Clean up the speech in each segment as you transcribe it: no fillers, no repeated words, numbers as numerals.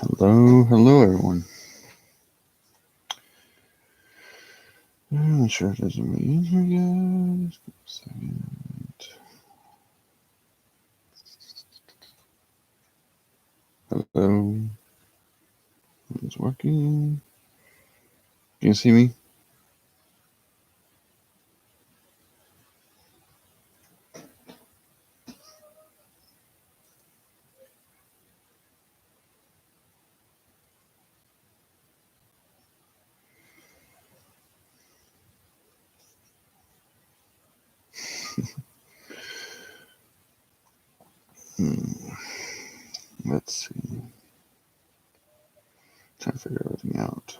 Hello, everyone. I'm not sure if there's anybody in here yet. Just give me a second. Hello. It's working. Can you see me? Hmm. Let's see. Trying to figure everything out.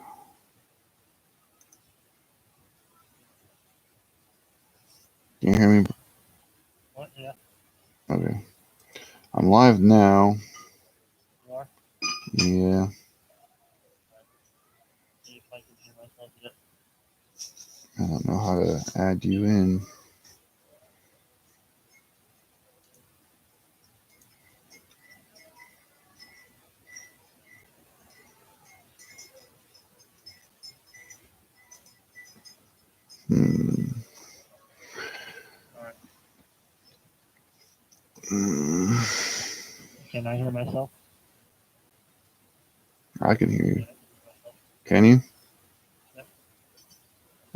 Can you hear me? What? Yeah, Okay. I'm live now. you are. Yeah. See if I can hear myself yet. I don't know how to add you in. Hmm. All right. Hmm. Can I hear myself? I can hear you. Yeah, I can hear myself. Can you? Yep.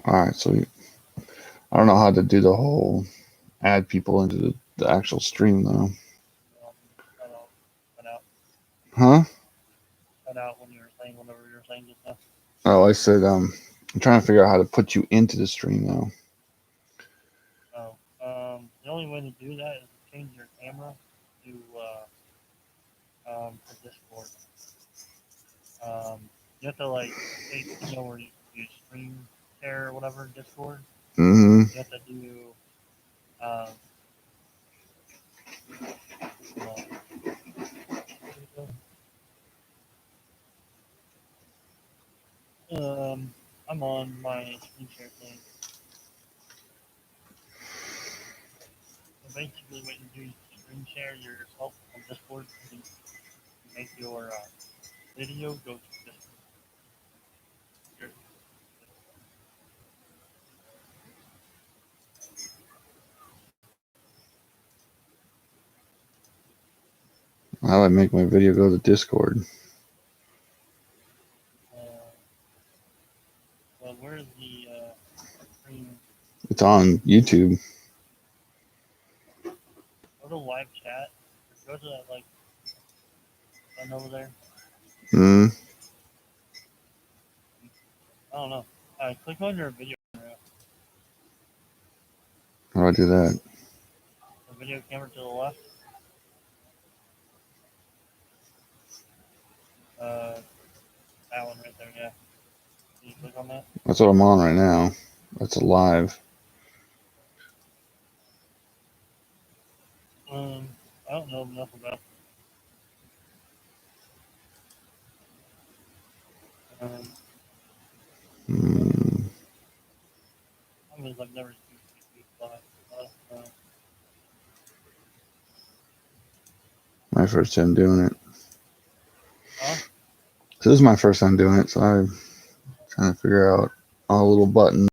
All right. So I don't know how to do the whole add people into the actual stream though. Cut out, cut out, Huh? cut out when you were saying whatever you were saying just now. Oh, I said I'm trying to figure out how to put you into the stream now. Oh, the only way to do that is to change your camera to Discord. You have to where you screen share or whatever Discord. Mm-hmm. You have to do um, hold on. Where did it go? I'm on my screen share thing. So basically, what you do is screen share yourself on Discord, and you make your video go to Discord. Your- How do I make my video go to Discord? Uh, well, where's the screen? It's on YouTube. Go to live chat. Or go to that button over there. Mm. I don't know. Click on your video camera. How do I do that? The video camera to the left. Uh, that one right there. Yeah. Can you click on that? That's what I'm on right now. That's a live. I don't know enough about. Um, Mm. I mean, I've never used YouTube live. Uh, My first time doing it. huh? So this is my first time doing it, so I'm trying to figure out all the little buttons.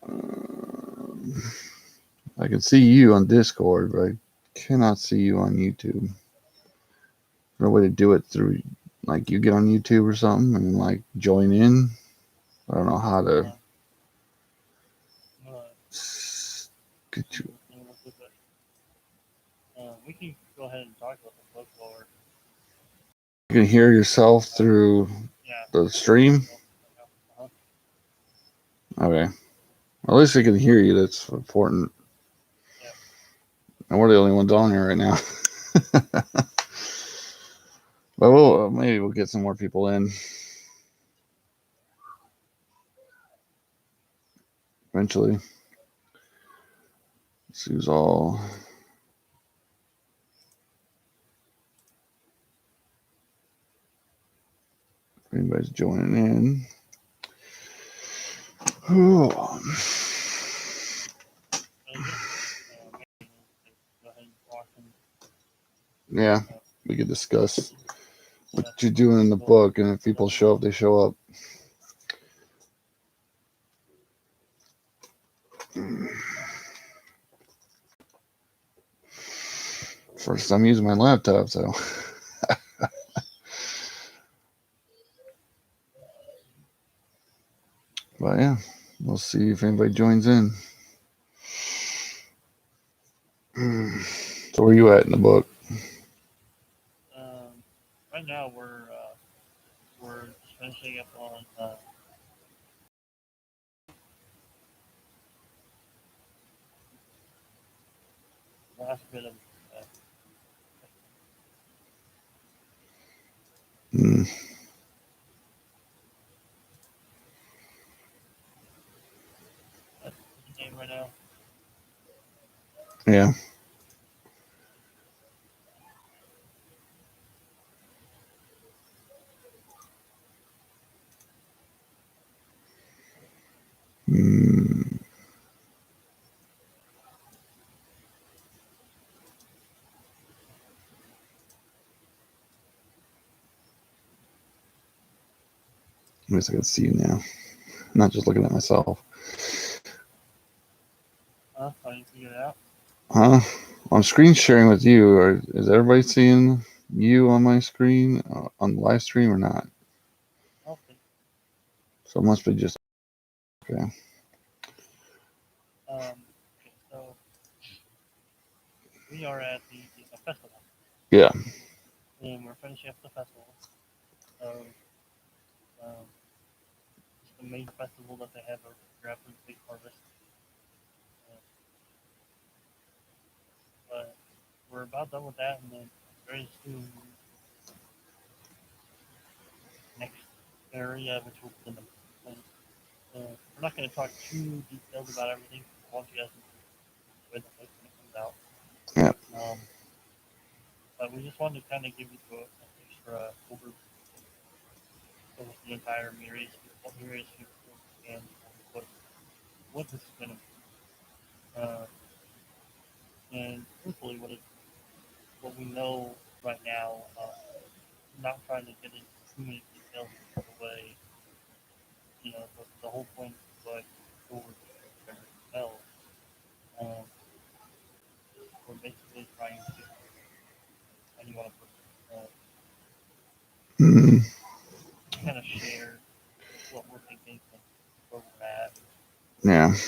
Um, I can see you on Discord, but I cannot see you on YouTube. No way to do it through, like, you get on YouTube or something and like join in. I don't know how to Uh, I'm gonna get do you. this thing real quick, but we can go ahead and talk about the book while we're. You can hear yourself through Yeah, the I can hear stream. myself right now. Okay. At least we can hear you. That's important. Yeah. And we're the only ones on here right now. But maybe we'll get some more people in eventually. Let's see who's all. If anybody's joining in. Oh. I guess maybe we'll go ahead and talk and Yeah, uh, we could discuss. what you're doing in the book, and if people show up, they show up. First time using my laptop, so. But yeah, we'll see if anybody joins in. So where you at in the book? Right now we're just finishing up on the last bit of Mm, that's the game right now. yeah. Mm, I guess I can see you now. Not just looking at myself. How do you figure it out? Huh? I'm screen sharing with you. Or is everybody seeing you on my screen on the live stream or not? Okay. So it must be just okay. Okay, so we are at the festival. Yeah. And we're finishing up the festival. So it's the main festival that they have over Grappling Big Harvest. But we're about done with that, and then very soon next area, which will be in the place. We're not going to talk too detailed about everything. I want you guys to enjoy the book when it comes out. Yeah. But we just wanted to kind of give you an extra overview of the entire Mirius and what this is going to be. And truthfully, what we know right now, not trying to get into too many details of the way, the whole point of what over itself, we're basically trying to, how do you want to put it, Mm, kind of share what we're thinking and where we're at. yeah. So,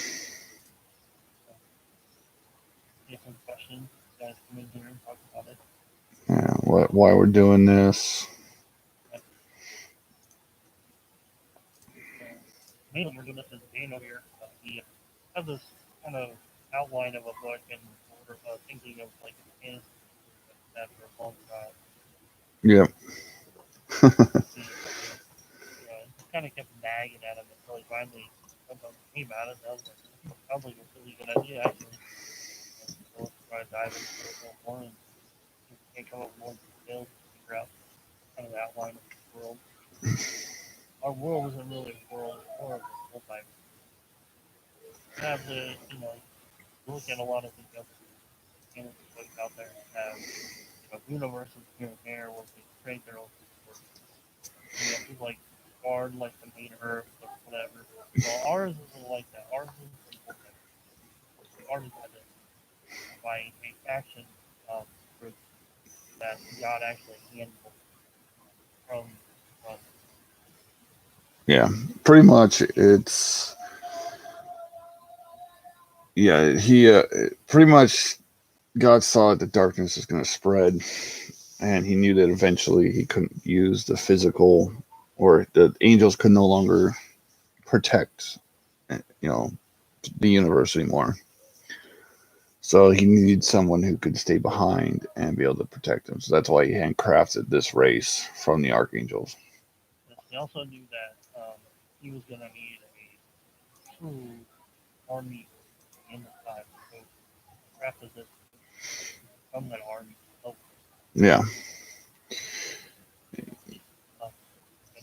if you have some questions, you guys come in here and talk about it. Yeah. Why we're doing this? Mainly, we're doing this as Dano here. We have this kind of outline of a book, and we're thinking of like a fantasy that for a long time. Yeah. Just kind of kept nagging at him until he finally came out of it. That was like, sounds like a really good idea, actually. So let's try to dive into it a little more and see if we can come up with more details to figure out kind of the outline of the world. Our world isn't really a world, it's more of a multi. You have the, look at a lot of the other fantasy books out there that have, universes here and there where they create their own stories. You have people like Bard, like the main Earth, or whatever. Well, ours isn't like that. Ours is simple. Ours is by a faction group that God actually handled from. Yeah. Pretty much, it's yeah. He pretty much God saw that the darkness was going to spread, and he knew that eventually he couldn't use the physical, or the angels could no longer protect, the universe anymore. So he needed someone who could stay behind and be able to protect him. So that's why he handcrafted this race from the archangels. He also knew that he was going to need a true army in the side. So crafted this from that army. Yeah. And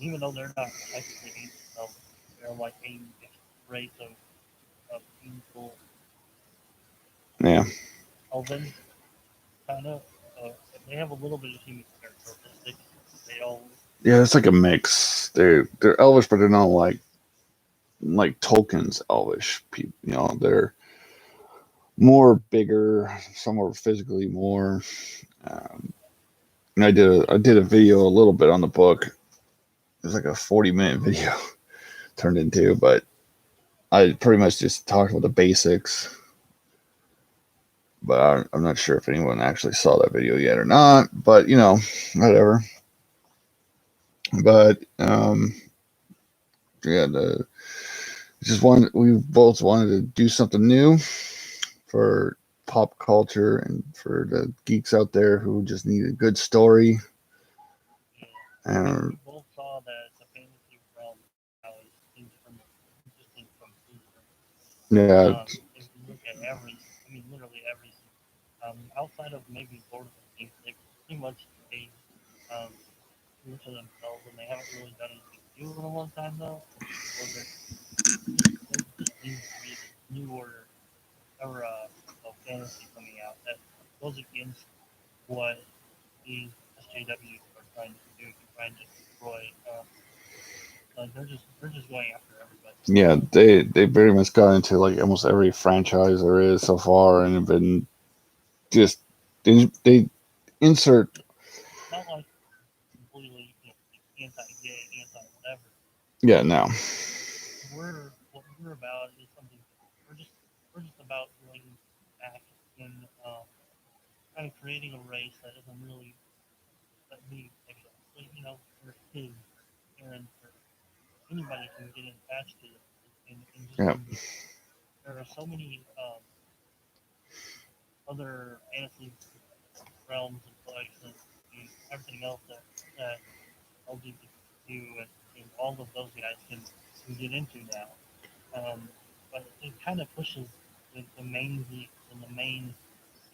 even though they're not technically angels, they're like a mixed race of angel Yeah. elven kind of. They have a little bit of human characteristics. they all. Yeah, it's like a mix. They're Elvish, but they're not like Tolkien's Elvish people. They're more bigger. Some are physically more. Um, and I did a video a little bit on the book. It was like a 40-minute video turned into, but I pretty much just talked about the basics. But I'm not sure if anyone actually saw that video yet or not. But whatever. But yeah, we both wanted to do something new for pop culture and for the geeks out there who just need a good story. Yeah. And We both saw that the fantasy realm now is interesting from yeah, if you look at literally every outside of maybe Lord of the Rings, they pretty much stayed true to themselves, and they haven't really done anything new in a long time though. So there just needs to be this newer era of fantasy coming out that goes against what these SJWs are trying to do, trying to destroy. Like they're just going after everybody. yeah, they very much got into like almost every franchise there is so far, and have been just they insert. Not like completely like anti-gay, anti-whatever. Yeah, no. What we're about is something. We're just about going back and kind of creating a race that isn't really that we for kids, parents, or anybody can get attached to it, and just Yeah, there are so many other fantasy realms and collections and everything else that LGBTQ and all of those guys can get into now. But it kind of pushes the main geeks and the main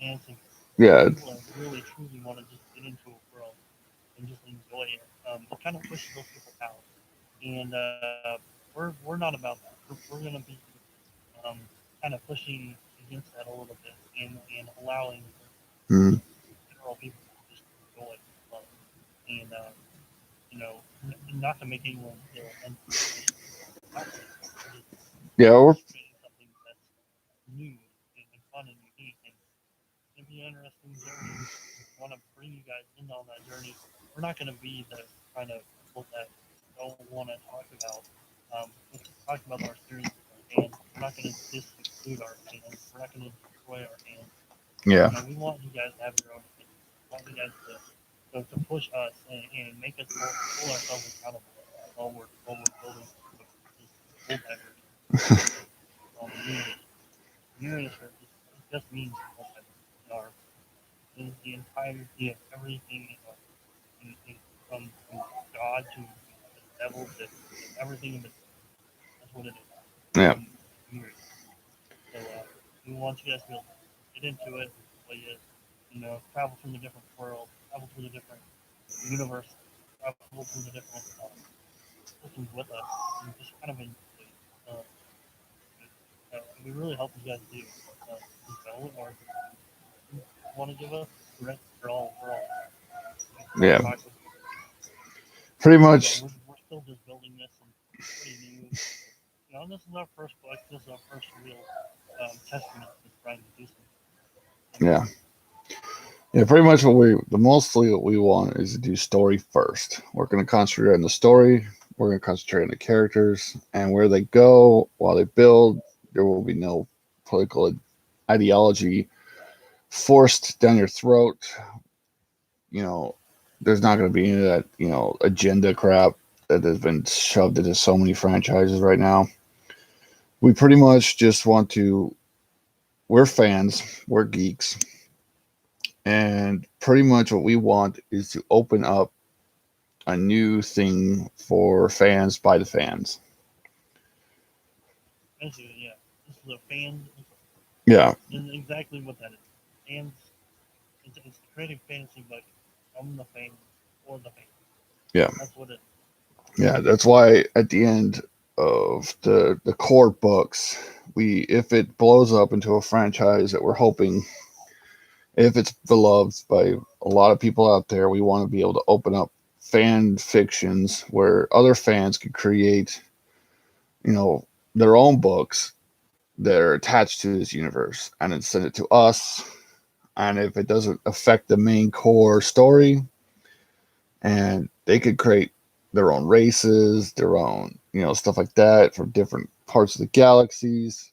fantasy yeah, people that really truly want to just get into a world and just enjoy it. It kind of pushes those people out, and we're not about that. We're going to be um, kind of pushing against that a little bit and allowing mm, general people to just enjoy it and not to make anyone feel unsafe. yeah. We're Just creating something that's new and fun and unique and it'll be an interesting journey. We want to bring you guys in on that journey. We're not going to be the kind of people that don't want to talk about talk about our series with our fans. We're not going to disclude our fans. We're not going to destroy our fans. yeah, We want you guys to have your own opinion. We want you guys to push us and make us hold ourselves accountable while we're building this whole diversity. Unity. Unity just means our the entirety of everything from God to the devil to everything in between. That's what it is. yeah, Unity. So we want you guys to get into it, play it, travel through the different worlds, travel through the different universe, travel through the different systems with us, and just kind of enjoy it. We really hope you guys do. Don't or want to give us direct we're all yeah. talk with you. Pretty Yeah, much. we're still just building this and pretty new. This is our first book. This is our first real testament to trying to do something. Yeah, yeah. Pretty much mostly what we want is to do story first. We're going to concentrate on the story. We're going to concentrate on the characters and where they go while they build. There will be no political ideology forced down your throat. You know, there's not going to be any of that, agenda crap that has been shoved into so many franchises right now. We pretty much just want to, we're fans, we're geeks, and pretty much what we want is to open up a new thing for fans by the fans. Basically, yeah. This is a fan. Yeah, This is exactly what that is. Fans. It's creating fantasy book from the fans for the fans. yeah, That's what it is. yeah. That's why at the end of the core books, if it blows up into a franchise that we're hoping, if it's beloved by a lot of people out there, we want to be able to open up fan fictions where other fans could create, their own books that are attached to this universe and then send it to us. And if it doesn't affect the main core story, and they could create their own races, their own, stuff like that from different parts of the galaxies,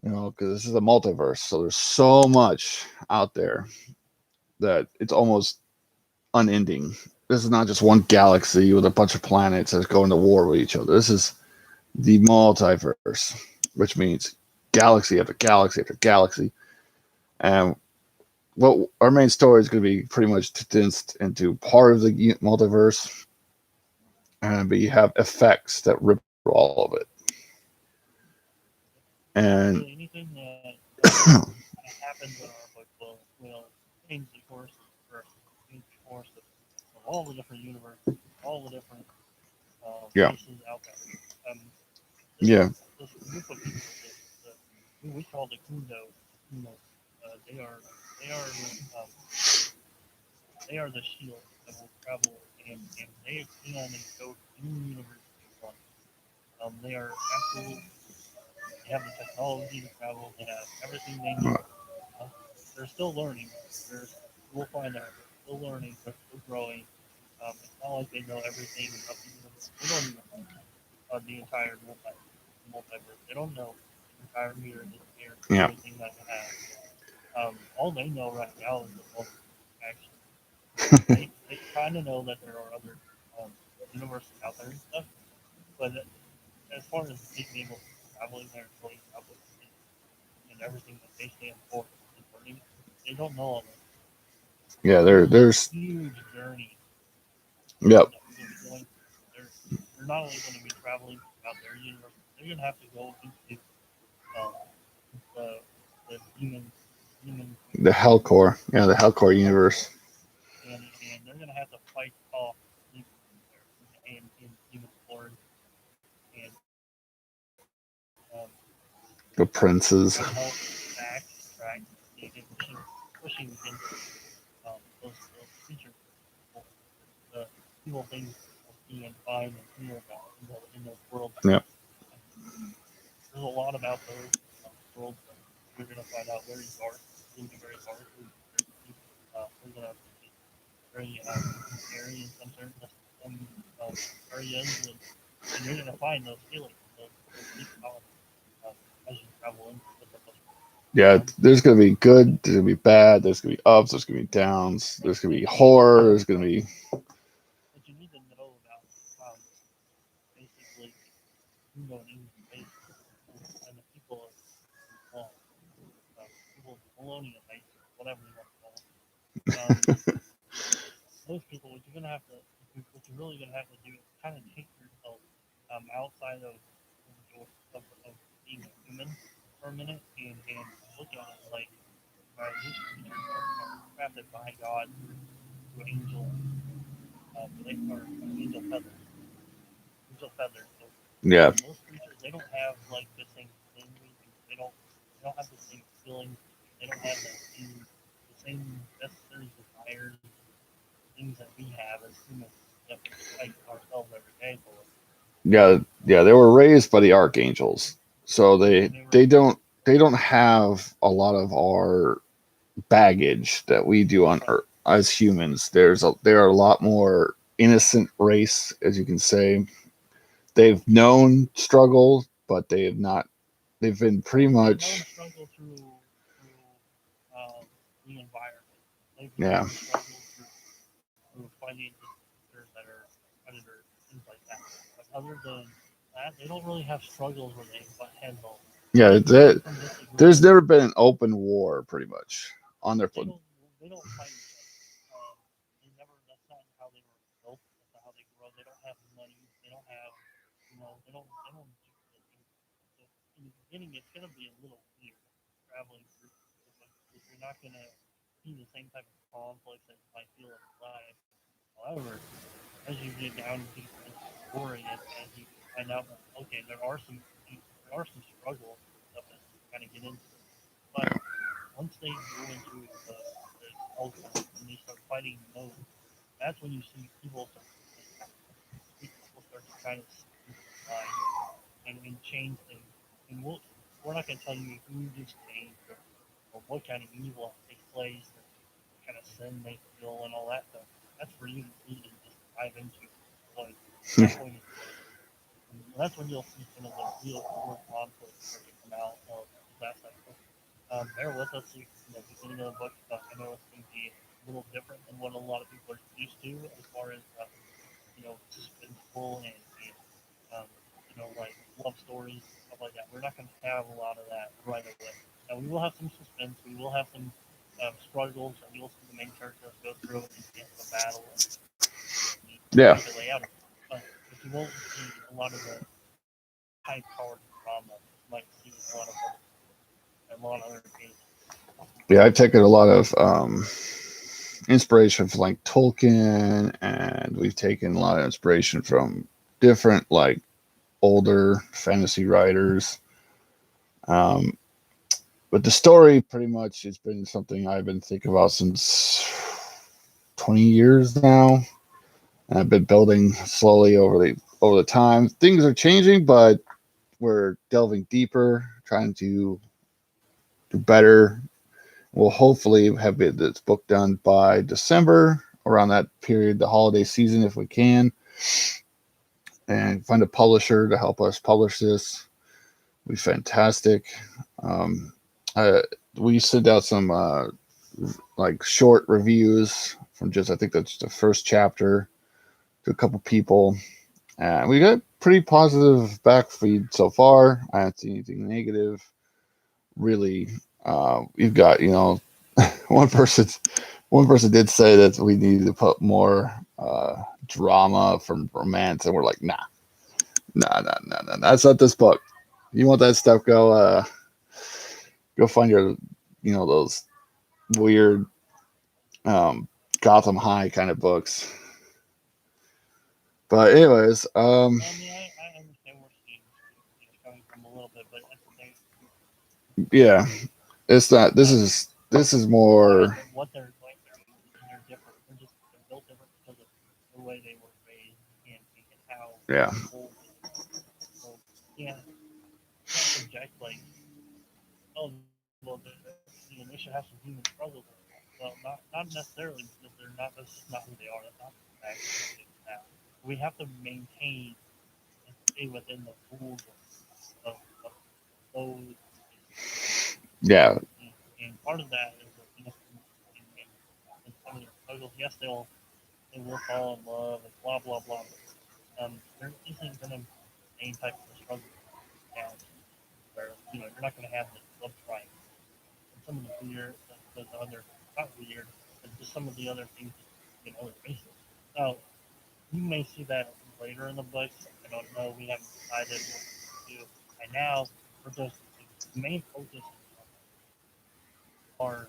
because this is a multiverse. So there's so much out there that it's almost unending. This is not just one galaxy with a bunch of planets that's going to war with each other. This is the multiverse, which means galaxy after galaxy after galaxy. And what our main story is going to be pretty much condensed into part of the multiverse, but you have effects that rip through all of it. And So anything that happens in our book will change the course or change the course of all the different universes, all the different races out there. Yeah. This group of people, who we call the Kundo, they are they are the shield that will travel, and they can go to any universe they want. They are absolute. They have the technology to travel. They have everything they need. They're still learning. We'll find out. They're still learning. They're still growing. It's not like they know everything of the universe. They don't even know the entire multiverse. They don't know the entire mirror, everything that they have. All they know right now is the multiverse. Actually, they kind of know that there are other universes out there and stuff, but as far as being able to traveling there and going out with and everything that they stand for and learning, they don't know all that. Yeah, there's a huge journey. Yep. They're not only going to be traveling out their universe, they're going to have to go into the human the Hellcore. Yeah, the Hellcore universe. And they're going to have to fight off and human lords and the princes. help backtrack and pushing against those creatures, the evil things being fine and heal in those worlds. Yep. There's a lot about those worlds that we're going to find out very dark. It's going to be very dark. We're going to be very scary in some areas, and you're going to find those feelings, those deep thoughts as you travel into the book. Yeah, there's gonna be good, there's gonna be bad, there's gonna be ups, there's gonna be downs, there's gonna be horror, there's gonna be. What you need to know about basically in space and the people of people of colonial race, whatever you want to call them. Those people, what you're really gonna have to do is kind of take yourself outside of being a human for a minute and look at it like, right, these creatures are crafted by God through angels. They are angel feathers. Angel feathers. So, Yeah. those creatures, they don't have like the same thing. They don't have the same feelings. They don't have the same necessary desires, things that we have as humans that we fight ourselves every day for. Yeah, they were raised by the archangels, so they don't have a lot of our baggage that we do on Earth as humans. They're a lot more innocent race, as you can say. They've known struggle, but they have not. They've been pretty much. Struggle through the environment. Yeah. Struggle through fighting creatures that are predators, things like that. But other than that, they don't really have struggles where they butt heads on. Yeah, there's never been an open war, pretty much, on their foot. They don't fight each other. They never. That's not how they were built. That's not how they grow. They don't have money. They don't have. They don't. So in the beginning, it's gonna be a little weird traveling through. You're not gonna see the same type of conflict that you might feel in life. However, as you get down deep into the story, and as you find out, okay, there are some struggles and stuff that you kind of get into. But once they go into the ultimate and they start fighting those, that's when you see people start to try to simplify and change things. And we're not going to tell you who gets changed or what kind of evil takes place, or what kind of sin they feel, and all that stuff. That's for you to see and just dive into. Like, that's when you'll see some of the real conflict start to come out of that stuff. Bear with us in the beginning of the book. I know it's going to be a little different than what a lot of people are used to as far as suspenseful and like love stories, stuff like that. We're not going to have a lot of that right away. Now we will have some suspense. We will have some struggles, and you'll see the main characters go through and get the battle Yeah. and lay out. But you won't see a lot of the high-powered drama. You might see a lot of other cases. Yeah, I've taken a lot of inspiration from like Tolkien, and we've taken a lot of inspiration from different like older fantasy writers. Um, but the story pretty much has been something I've been thinking about since 20 years now, and I've been building slowly over the time. Things are changing, but we're delving deeper, trying to do better. We'll hopefully have this book done by December, around that period, the holiday season, if we can, and find a publisher to help us publish this. Would be fantastic. Um, we sent out some like short reviews from just, I think that's the first chapter, to a couple people, and we got pretty positive back feed so far. I haven't seen anything negative, really. We've got, one person did say that we needed to put more drama from romance, and we're like, nah, that's not this book. You want that stuff, go find your, those weird Gotham High kind of books. But anyways, I mean, I understand where Steve's coming from a little bit, but at the same yeah, it's not. This is more. what they're going through, and they're different. They're built different because of the way they were raised and how Yeah. old. So yeah, can't project like, oh well, they should have some human struggles. Well, not necessarily, because they're not. That's not who they are. That's not the fact that we have to maintain and stay within the rules of those. Yeah. And part of that is that, in some of their struggles, yes, they will fall in love and blah blah blah. But, there isn't going to be the same type of struggle as where you're not going to have the love triangle and some of the weird, the other, not weird, but just some of the other things other races. Now you may see that later in the books. I don't know. We haven't decided what to do. And now we're just the main focus are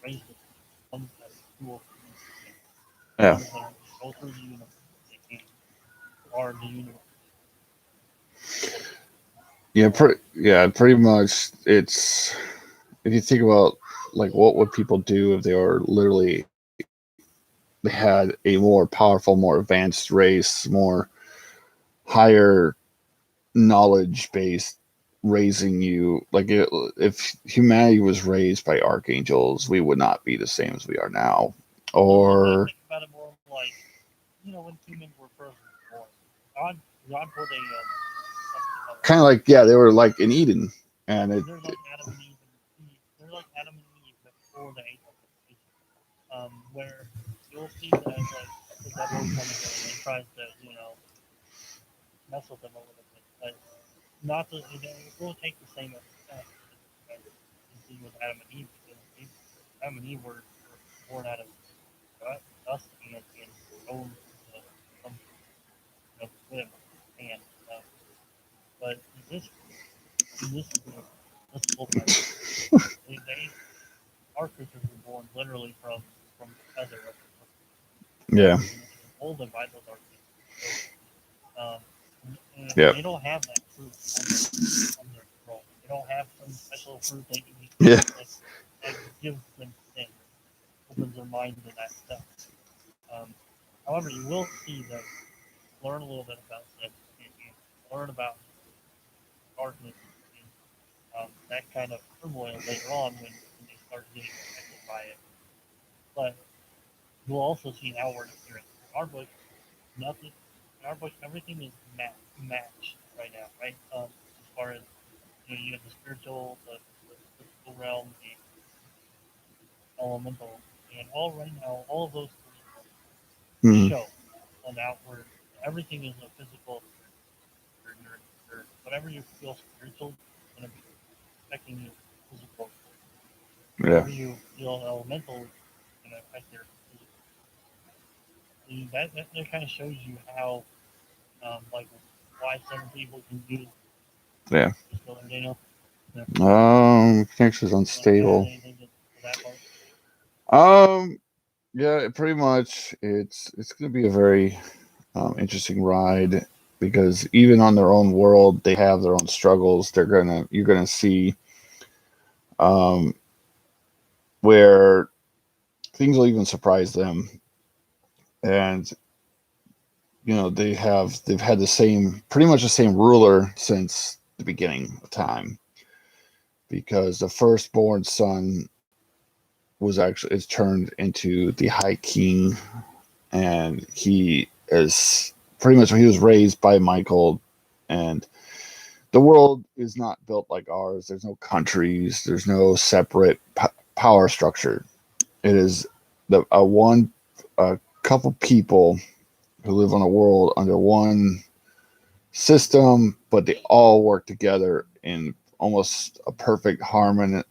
races, ones that school, Yeah. ones that go through the universe and are the universe. Pretty much. It's, if you think about like what would people do if they were literally, they had a more powerful, more advanced race, more higher knowledge based raising you. Like if humanity was raised by archangels, we would not be the same as we are now. I Or think about it more like, when humans were first born, God put kind of like, yeah, they were like in Eden, and they're like Adam and Eve. They're like Adam and Eve before the age of where you'll see that like the devil comes in and tries to mess with them a little bit, but not the it will take the same effect as you see with Adam and Eve, because Adam and Eve were born out of dust and bones, some swim and but this full time they our creatures were born literally from feather yeah, molded by those archangels. So, and yeah, they don't have that fruit on their control. They don't have some special fruit they can eat yeah, that gives them things, opens their mind to that stuff. will see them learn a little bit about sex and learn about darkness and that kind of turmoil later on when they start getting affected by it. But you'll also see an outward appearance. In our book, nothing. In our book, everything is matched right now, right? As far as you have the spiritual, the physical realm, the elemental, and all right now, all of those Mhm. show an outward. Everything is a physical. Whatever you feel spiritual is going to be affecting you physical. Yeah. Whatever you feel elemental is going to affect your physical. That kind of shows you how, like, why some people can do. Yeah. Just go there, Daniel. Connection's You want to add unstable. anything to that part? Yeah, pretty much. It's gonna be a very interesting ride because even on their own world, they have their own struggles. You're gonna see um, where things will even surprise them, and they've had pretty much the same ruler since the beginning of time because the firstborn son is turned into the High King, and he was raised by Michael, and the world is not built like ours. There's no countries. There's no separate power structure. It is a couple people who live on a world under one system, but they all work together in almost a perfect harmonic,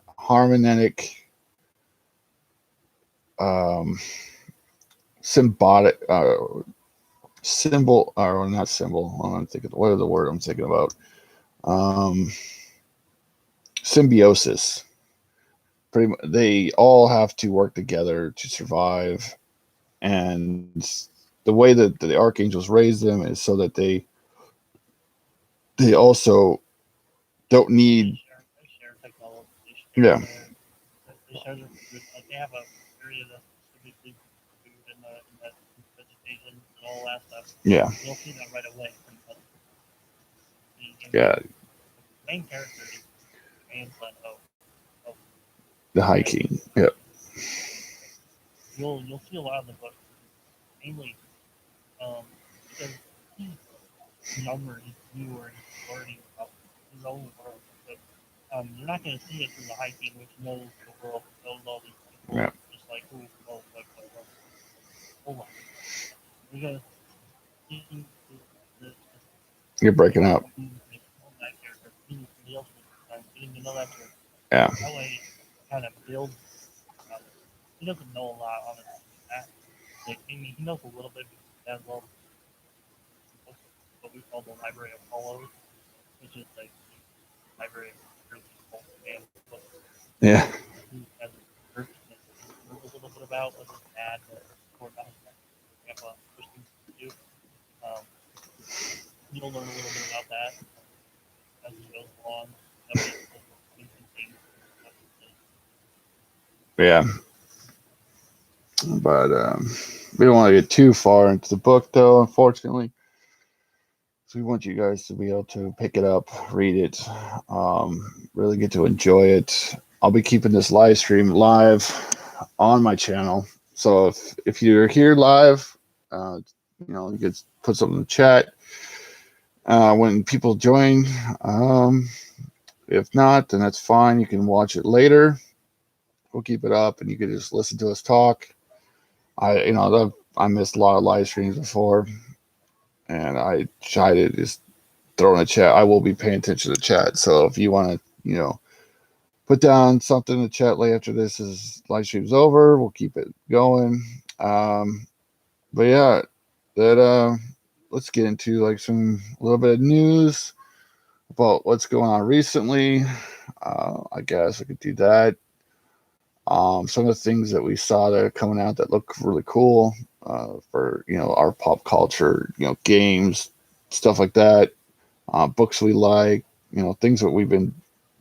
um, symbiotic, symbol, or not symbol. I'm thinking, what is the word I'm thinking about? Um, Symbiosis. They all have to work together to survive, and the way that the archangels raise them is so that they also don't need. They share technology. Yeah. They share their food. Like they have a area that's specifically for food and that vegetation and all that stuff. Yeah. You'll see that right away. Yeah. The main character is the grandson of The High King. Yep. You'll see a lot of the book mainly because he's younger, he's newer, he's learning about his own world. But you're not going to see it through the High King, which knows the world, knows all these people, Yeah. just like hold on. You're going to see the You're breaking up. that character, getting to know that character. Yeah. That way, kind of builds. He doesn't know a lot, honestly. That, I mean, he knows a little bit as well. What we call the Library of Hollows, which is like the library of really old man books. Yeah. He has a group that he knows a little bit about with his dad, or not his dad, grandpa, pushed him to do. Um, you'll learn a little bit about that as it goes along. Yeah. But we don't want to get too far into the book, though, unfortunately. So we want you guys to be able to pick it up, read it, really get to enjoy it. I'll be keeping this live stream live on my channel. So if you're here live, you could put something in the chat when people join. If not, then that's fine. You can watch it later. We'll keep it up, and you can just listen to us talk. I missed a lot of live streams before, and I try to just throw in a chat. I will be paying attention to the chat. So if you want to, put down something in the chat later after this is live stream's over, we'll keep it going. But yeah, let's get into like a little bit of news about what's going on recently. I guess I could do that. Some of the things that we saw that are coming out that look really cool for our pop culture, games, stuff like that, books we like, things that we've been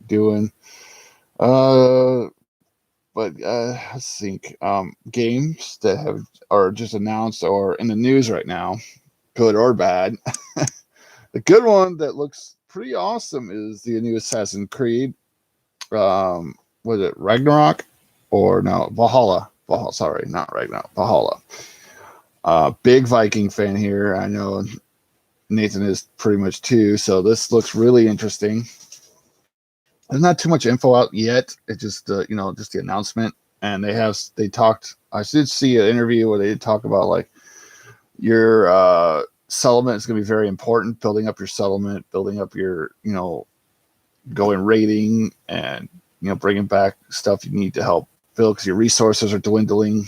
doing. But but let's think. Games that are just announced or in the news right now, good or bad. The good one that looks pretty awesome is the new Assassin's Creed. Was it Ragnarok or no Valhalla? Valhalla, sorry, not Ragnarok. Valhalla. Big Viking fan here. I know Nathan is pretty much too. So this looks really interesting. There's not too much info out yet. It's just just the announcement, and they talked. I did see an interview where they did talk about like your settlement is going to be very important. Building up your settlement, building up your going raiding, and bringing back stuff you need to help build because your resources are dwindling,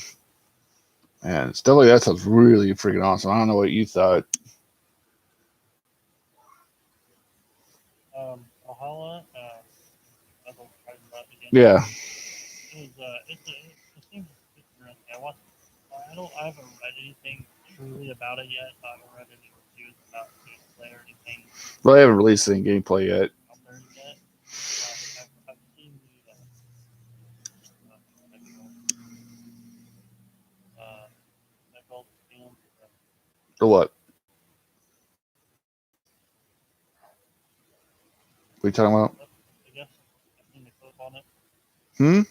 and stuff like that sounds really freaking awesome. I don't know what you thought. Valhalla. I don't try to love again. Yeah. It seems interesting. I haven't read anything truly about it yet. I haven't read any reviews about gameplay or anything Well, they haven't released any gameplay yet. out there yet. I've seen Or what? What are you talking about? I guess I've seen the clip on it. Hmm? I've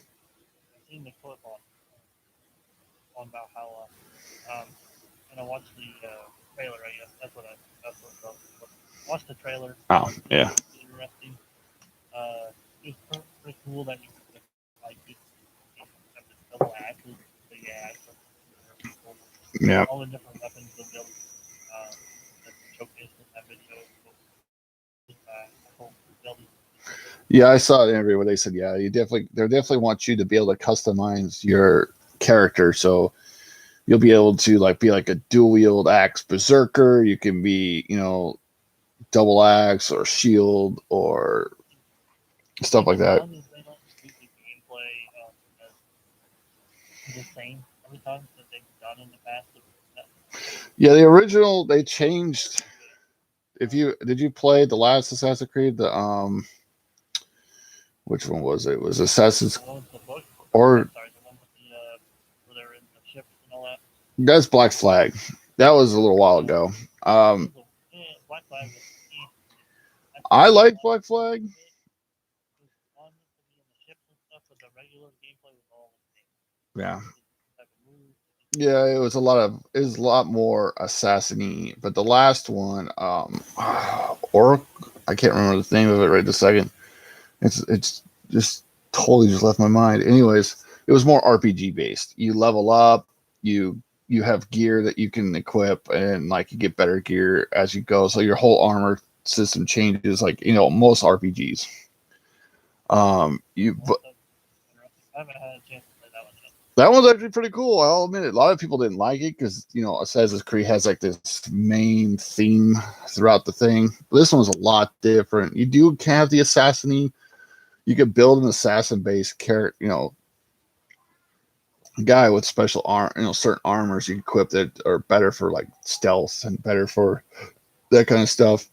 seen the clip on Valhalla. And I watched the trailer, I guess. That's what watched the trailer. Oh, yeah. Interesting. It was pretty cool that you could like have this double axes, big axe, Yeah. all the different weapons of the that showcased in that video. Yeah, I saw an interview where they said, yeah, they definitely want you to be able to customize your character. So you'll be able to be like a dual wield axe berserker. You can be, double axe or shield or stuff like that. As long as they don't treat the gameplay as the same every time that they've done in the past. Yeah, the original they changed. Did you play the last Assassin's Creed? Which one was it? It was Assassin's or sorry, the one with the where they're in the ships and all that. That's Black Flag. That was a little while ago. Black Flag was, I like Black Flag. It was fun to be in the ships and stuff, but the regular gameplay was all the same. Yeah. Yeah, it was a lot more assassin-y. But the last one, or I can't remember the name of it right this second. It's just totally just left my mind. Anyways, it was more RPG based. You level up, you have gear that you can equip, and you get better gear as you go. So your whole armor system changes, most RPGs. I haven't had a chance to play that one yet. That one's actually pretty cool. I'll admit it. A lot of people didn't like it because Assassin's Creed has this main theme throughout the thing. But this one's a lot different. You do have the assassin. You could build an assassin-based character, guy with special certain armors you equip that are better for stealth and better for that kind of stuff.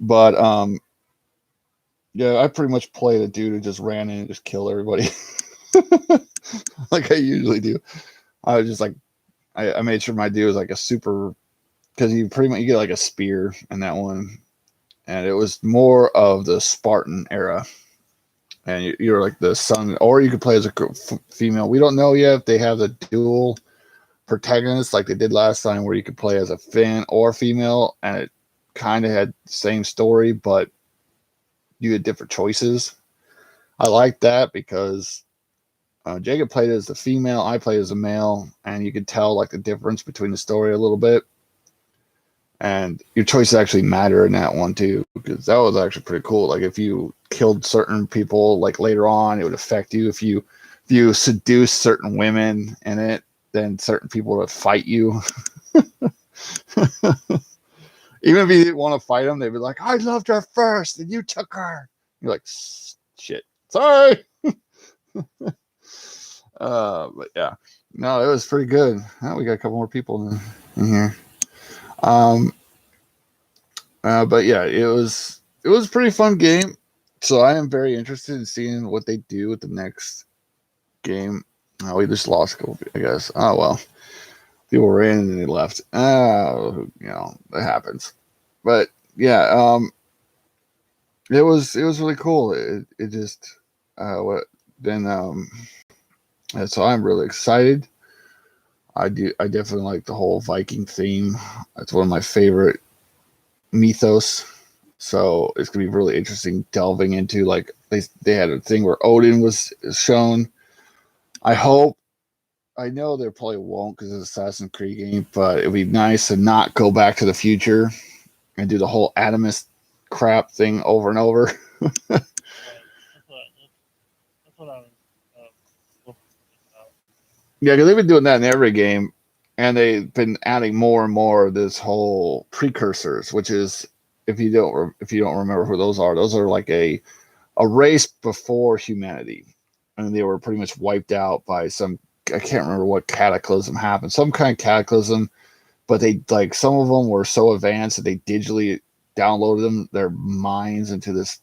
But yeah, I pretty much played a dude who just ran in and just killed everybody. Like I usually do. I was just I made sure my dude was a super, because you pretty much you get a spear in that one, and it was more of the Spartan era, and you're the son, or you could play as a female. We don't know yet if they have the dual protagonist like they did last time, where you could play as a Finn or female, and it kind of had the same story, but you had different choices. I like that because Jacob played as the female, I played as a male, and you could tell the difference between the story a little bit. And your choices actually matter in that one too, because that was actually pretty cool. If you killed certain people later on, it would affect you. If you seduce certain women in it, then certain people would fight you. Even if you didn't want to fight them, they'd be like, "I loved her first, and you took her." You're like, "Shit, sorry." But yeah, no, it was pretty good. Oh, we got a couple more people in here. But yeah, it was a pretty fun game. So I am very interested in seeing what they do with the next game. Oh, we just lost, I guess. Oh well, people were in and they left. That happens. But yeah, it was really cool. It just what then and so I'm really excited. I definitely like the whole Viking theme. It's one of my favorite mythos. So it's gonna be really interesting delving into like they had a thing where Odin was shown. I know they probably won't because it's an Assassin's Creed game, but it'd be nice to not go back to the future and do the whole Adamus crap thing over and over. Right. That's what I was looking about. Yeah, because they've been doing that in every game, and they've been adding more and more of this whole precursors, which is if you don't remember who those are like a race before humanity, and they were pretty much wiped out by some I can't remember what cataclysm happened, some kind of cataclysm, but they like some of them were so advanced that they digitally downloaded their minds into this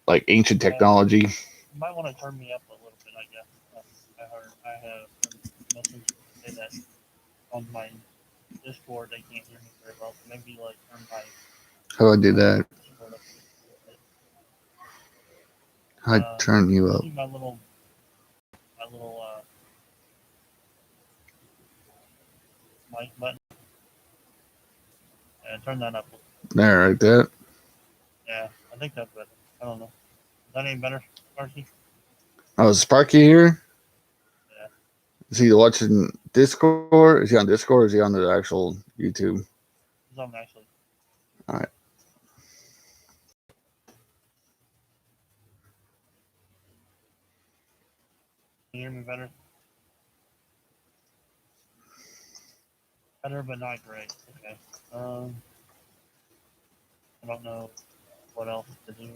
like ancient technology. You might want to turn me up a little bit, I guess. I have messaged to say that on my Discord they can't hear me very well, so maybe like turn my How do I do that? Discord up a little bit. I turn you up. See my little mic button. Turn that up. There, like that. Yeah, I think that's better. I don't know. Is that any better, Sparky? Oh, is Sparky here? Yeah. Is he watching Discord? Is he on Discord or is he on the actual YouTube? He's on actually. All right. Can you hear me better? Better, but not great. Okay. I don't know what else to do.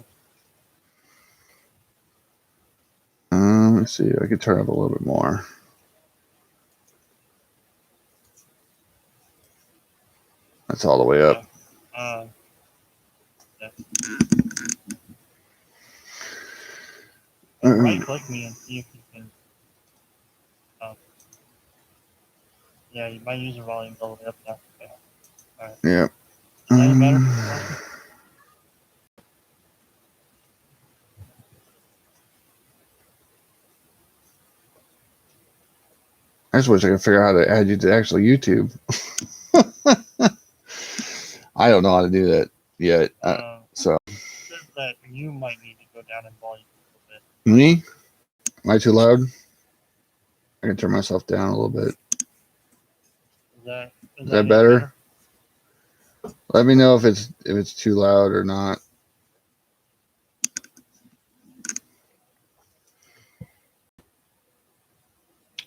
Let's see. I could turn up a little bit more. That's all the way up. Yeah. Right click me and see if you can. Yeah, my user volume's all the way up now. Okay. All right. Yeah. Is that any better? I just wish I could figure out how to add you to actual YouTube. I don't know how to do that yet. So it says that you might need to go down in volume a little bit. me? Am I too loud? I can turn myself down a little bit. Is that better? Let me know if it's too loud or not.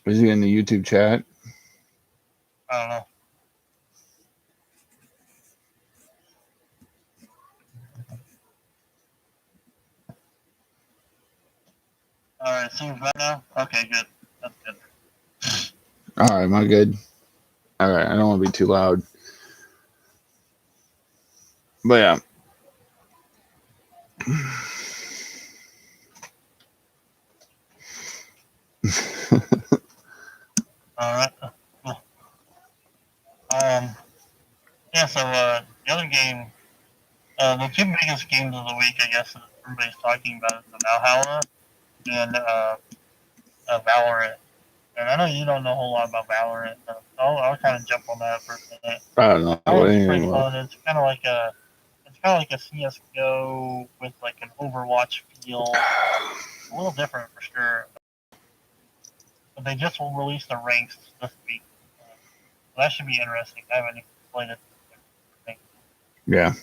Is he in the YouTube chat? I don't know. All right, seems better now. Okay, good. That's good. All right, am I good? All right, I don't want to be too loud. But yeah. All right. Yeah. So the other game, the two biggest games of the week, I guess, that everybody's talking about is the Valhalla and Valorant. And I know you don't know a whole lot about Valorant, so I'll kind of jump on that for a minute. I don't know. Valorant's pretty fun. It's kind of like a CS:GO with like an Overwatch feel. A little different for sure. But they just released the ranks this week. So that should be interesting. I haven't played it. Yeah.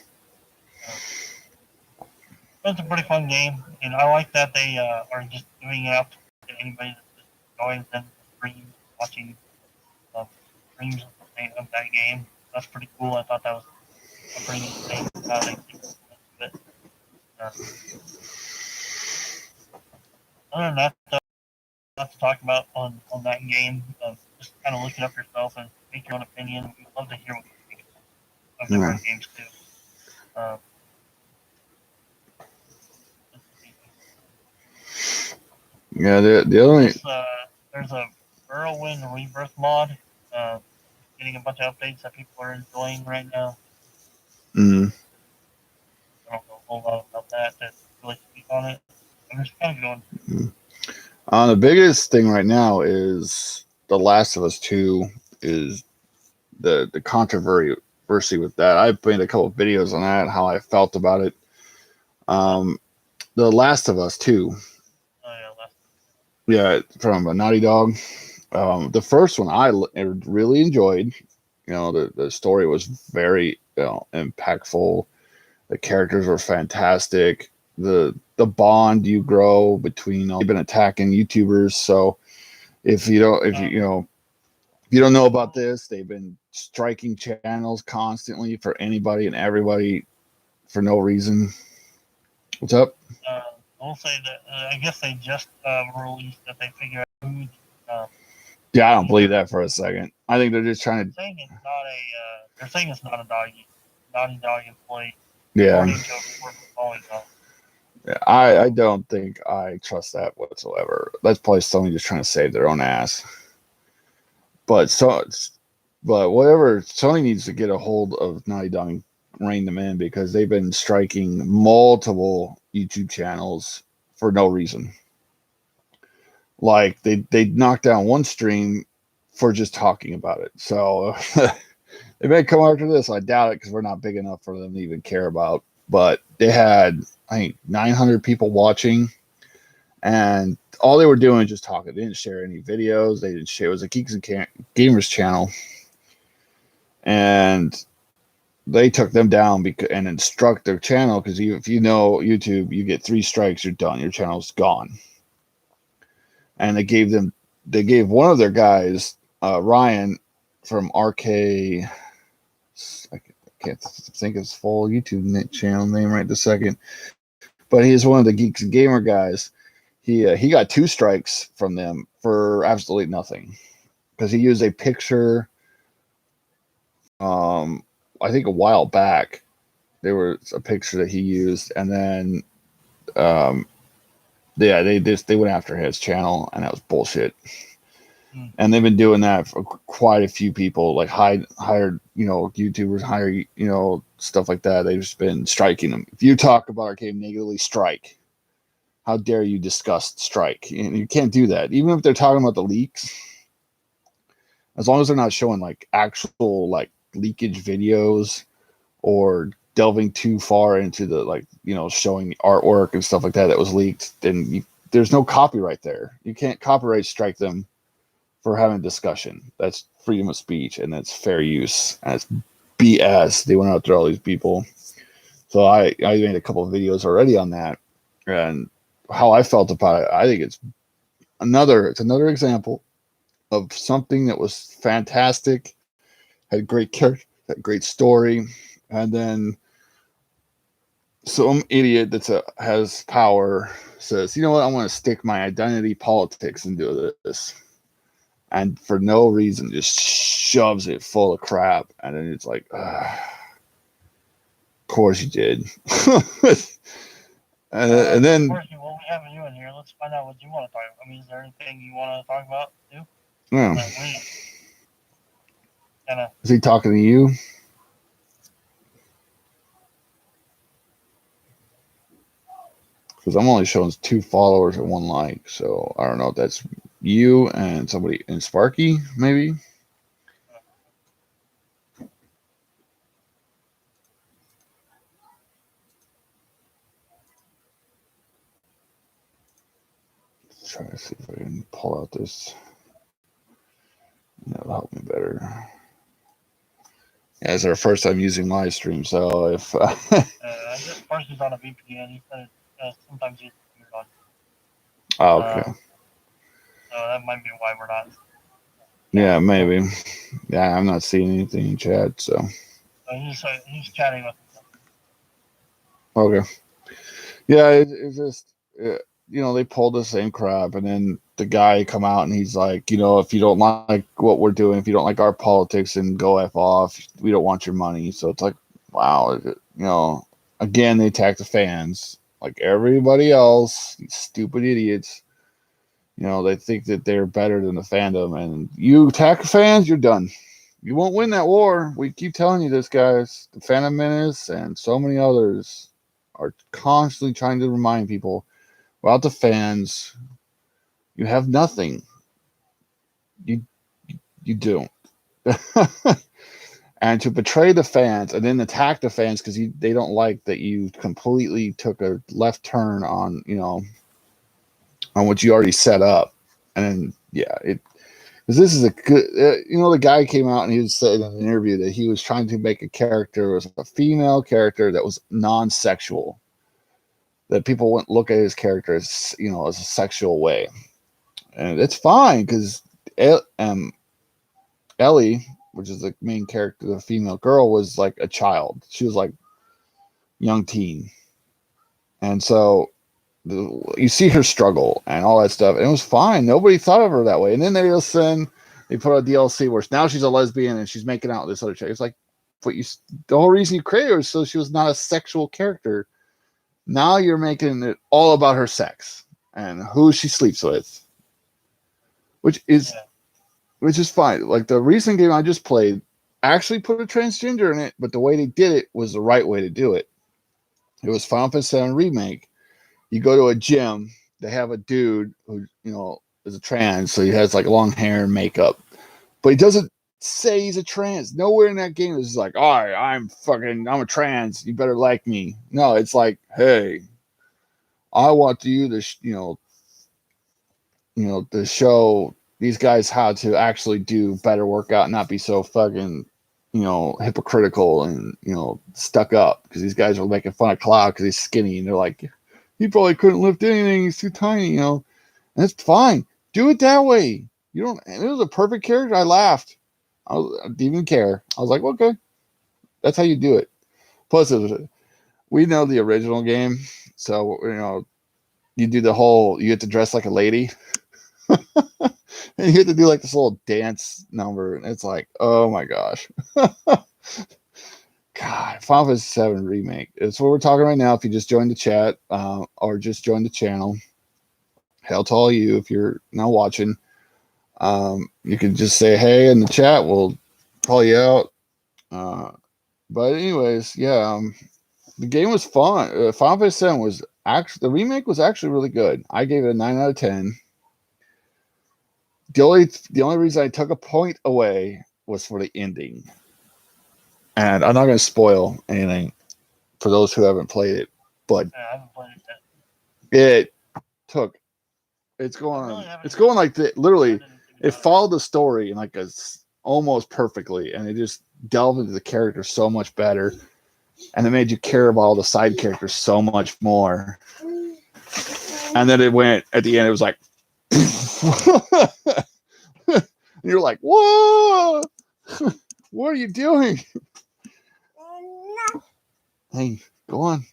It's a pretty fun game, and I like that they are just doing it out to anybody that just joins them streams, watching streams of that game. That's pretty cool. I thought that was a pretty neat thing. How they keep it. Other than that, lots to talk about on that game. Just kind of look it up yourself and make your own opinion. We'd love to hear what you think of different games too. Yeah, the only There's a Whirlwind Rebirth mod, getting a bunch of updates that people are enjoying right now. mm, I don't know a whole lot about that to really speak on it. I'm just kind of going. the biggest thing right now is The Last of Us 2 is the controversy with that. I've made a couple of videos on that, how I felt about it. The Last of Us 2. Yeah, from a Naughty Dog. The first one I really enjoyed. You know, the story was very impactful. The characters were fantastic. The bond you grow between they've been attacking YouTubers. So if you don't know about this, they've been striking channels constantly for anybody and everybody for no reason. What's up? I'll say that I guess they just released that they figure out who. Yeah, I don't believe that for a second. I think they're just trying to. They're saying it's not a Naughty Dog employee. Yeah. According to a report from Polygon. Yeah, I don't think I trust that whatsoever. That's probably Sony just trying to save their own ass. But whatever, Sony needs to get a hold of Naughty Dog and rein them in because they've been striking multiple YouTube channels for no reason. Like they knocked down one stream for just talking about it. So they may come after this. I doubt it because we're not big enough for them to even care about. But they had, I think, 900 people watching, and all they were doing was just talking. They didn't share any videos. They didn't share. It was a Geeks and Gamers channel, and they took them down and instruct their channel because if you know YouTube, you get 3 strikes, you're done. Your channel's gone. And they gave one of their guys, Ryan from RK. I can't think of his full YouTube channel name right this second, but he is one of the Geeks and Gamer guys. He got 2 strikes from them for absolutely nothing because he used a picture. I think a while back there was a picture that he used, and then they went after his channel, and that was bullshit. And they've been doing that for quite a few people, like hired, YouTubers, hire, stuff like that. They've just been striking them. If you talk about Arcade negatively, strike. How dare you discuss strike? And you can't do that. Even if they're talking about the leaks, as long as they're not showing like actual like leakage videos or delving too far into the showing the artwork and stuff like that was leaked, then there's no copyright there. You can't copyright strike them for having a discussion. That's freedom of speech and that's fair use. And it's BS. They went after all these people. So I made a couple of videos already on that and how I felt about it. I think it's another example of something that was fantastic, had great character, had great story, and then some idiot that has power says, you know what, I want to stick my identity politics into this. And for no reason, just shoves it full of crap. And then it's like, of course you did. And then, of course, well, we have you in here. Let's find out what you want to talk about. I mean, is there anything you want to talk about too? Yeah. Is he talking to you? Because I'm only showing 2 followers and 1 like, so I don't know if that's you and somebody in Sparky, maybe. Let's try to see if I can pull out this. That'll help me better. Yeah, it's our first time using live stream, so if this person's on a VPN, he said sometimes he's on. Oh, okay. So that might be why we're not. Yeah, maybe. Yeah, I'm not seeing anything in chat, so. He's chatting with himself. Okay. Yeah, it's just, they pulled the same crap, and then the guy come out and he's like, if you don't like what we're doing, if you don't like our politics, then go F off. We don't want your money. So it's like, wow, again, they attack the fans like everybody else, these stupid idiots. They think that they're better than the fandom, and you attack fans, you're done. You won't win that war. We keep telling you this, guys. The Phantom Menace and so many others are constantly trying to remind people, without the fans, you have nothing. You don't. And to betray the fans and then attack the fans because they don't like that you completely took a left turn on on what you already set up, and then because this is a good the guy came out and he was saying in an interview that he was trying to make a character was a female character that was non-sexual, that people wouldn't look at his character as as a sexual way, and it's fine because Ellie, which is the main character, the female girl, was like a child. She was like young teen. And so you see her struggle and all that stuff. And it was fine. Nobody thought of her that way. And then they put a DLC where now she's a lesbian and she's making out with this other chick. It's like, the whole reason you created her is so she was not a sexual character. Now you're making it all about her sex and who she sleeps with, which is fine. Like the recent game I just played actually put a transgender in it, but the way they did it was the right way to do it. It was Final Fantasy VII Remake. You go to a gym, they have a dude who, is a trans, so he has like long hair and makeup, but he doesn't say he's a trans. Nowhere in that game is like, all right, I'm a trans, you better like me. No, it's like, hey, I want you to, to show these guys how to actually do better workout, not be so fucking, hypocritical and, stuck up, because these guys are making fun of Cloud because he's skinny, and they're like, he probably couldn't lift anything, he's too tiny, and it's fine. Do it that way. It was a perfect character. I laughed. I didn't even care. I was like, okay, that's how you do it. Plus, we know the original game, so, you do you have to dress like a lady. And you have to do like this little dance number, and it's like, oh my gosh. God, Final Fantasy VII Remake. It's what we're talking right now. If you just joined the chat or just joined the channel, hell to all you if you're not watching. You can just say hey in the chat. We'll call you out. But anyways, the game was fun. Final Fantasy VII was the remake was actually really good. I gave it a 9 out of 10. The only reason I took a point away was for the ending. And I'm not going to spoil anything for those who haven't played it, but I haven't played it yet. It's going like that. Literally, it followed the story in like almost perfectly, and it just delved into the characters so much better, and it made you care about all the side characters so much more. And then it went at the end. It was like, and you're like, whoa, what are you doing? Hey, go on.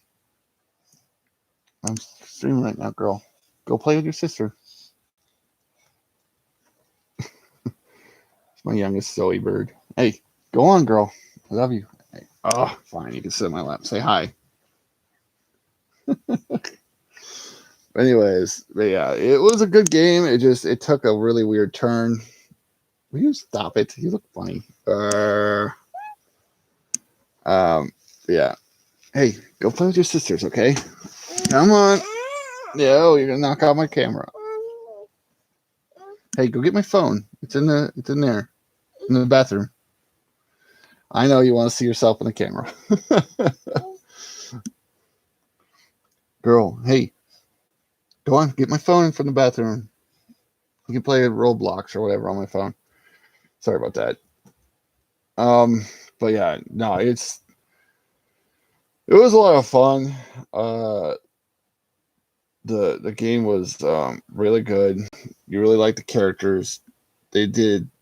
I'm streaming right now, girl. Go play with your sister. It's my youngest Zoe bird. Hey, go on, girl. I love you. Hey. Oh, fine. You can sit in my lap. Say hi. Anyways, but yeah, it was a good game. It took a really weird turn. Will you stop it? You look funny. Yeah. Hey, go play with your sisters, okay? Come on. No, you're gonna knock out my camera. Hey, go get my phone. It's in there. In the bathroom. I know you want to see yourself in the camera. Girl, hey. Go on, get my phone from the bathroom. You can play Roblox or whatever on my phone. Sorry about that. But yeah, no, it was a lot of fun. The game was really good. You really liked the characters. They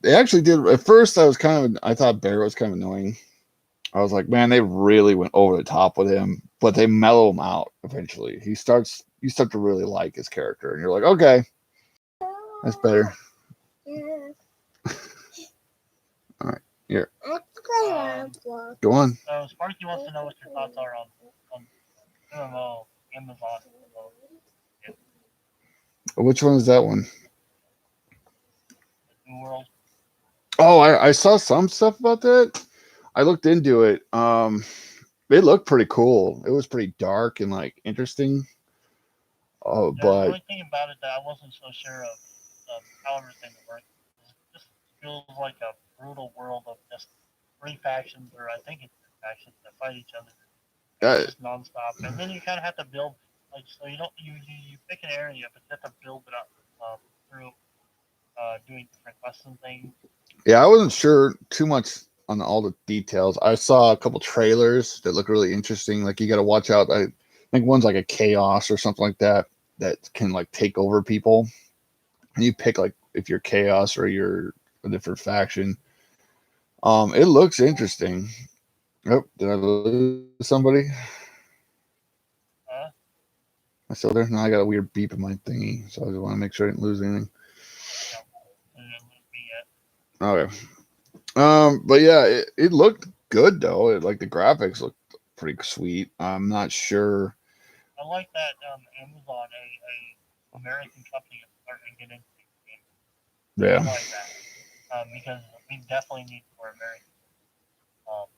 actually did. At first, I thought Barrett was kind of annoying. I was like, man, they really went over the top with him, but they mellow him out eventually. You start to really like his character, and you're like, okay, that's better. All right, here. Go on. So Sparky wants to know what your thoughts are on MMO Amazon. Which one is that one? Oh, I saw some stuff about that. I looked into it. It looked pretty cool. It was pretty dark and like interesting. Oh, The but only thing about it that I wasn't so sure of how everything worked is it just feels like a brutal world of just three factions, or I think it's three factions that fight each other, and it's uh, just nonstop. And then you kind of have to build, like, so you don't you pick an area, but you have to build it up through doing different quests and things. yeah, I wasn't sure too much on all the details. I saw a couple trailers that look really interesting. Like you got to watch out. I think one's like a chaos or something like that that can like take over people. And you pick like if you're chaos or you're a different faction. It looks interesting. Oh, did I lose somebody? Uh, I still there? No, I got a weird beep in my thingy, so I just want to make sure I didn't lose anything. no, and then lose me yet. Okay. But yeah, it looked good though. Like the graphics looked pretty sweet. I'm not sure. I like that Amazon, a American company, is starting to get into these games. I Yeah, like that because we definitely need more American um,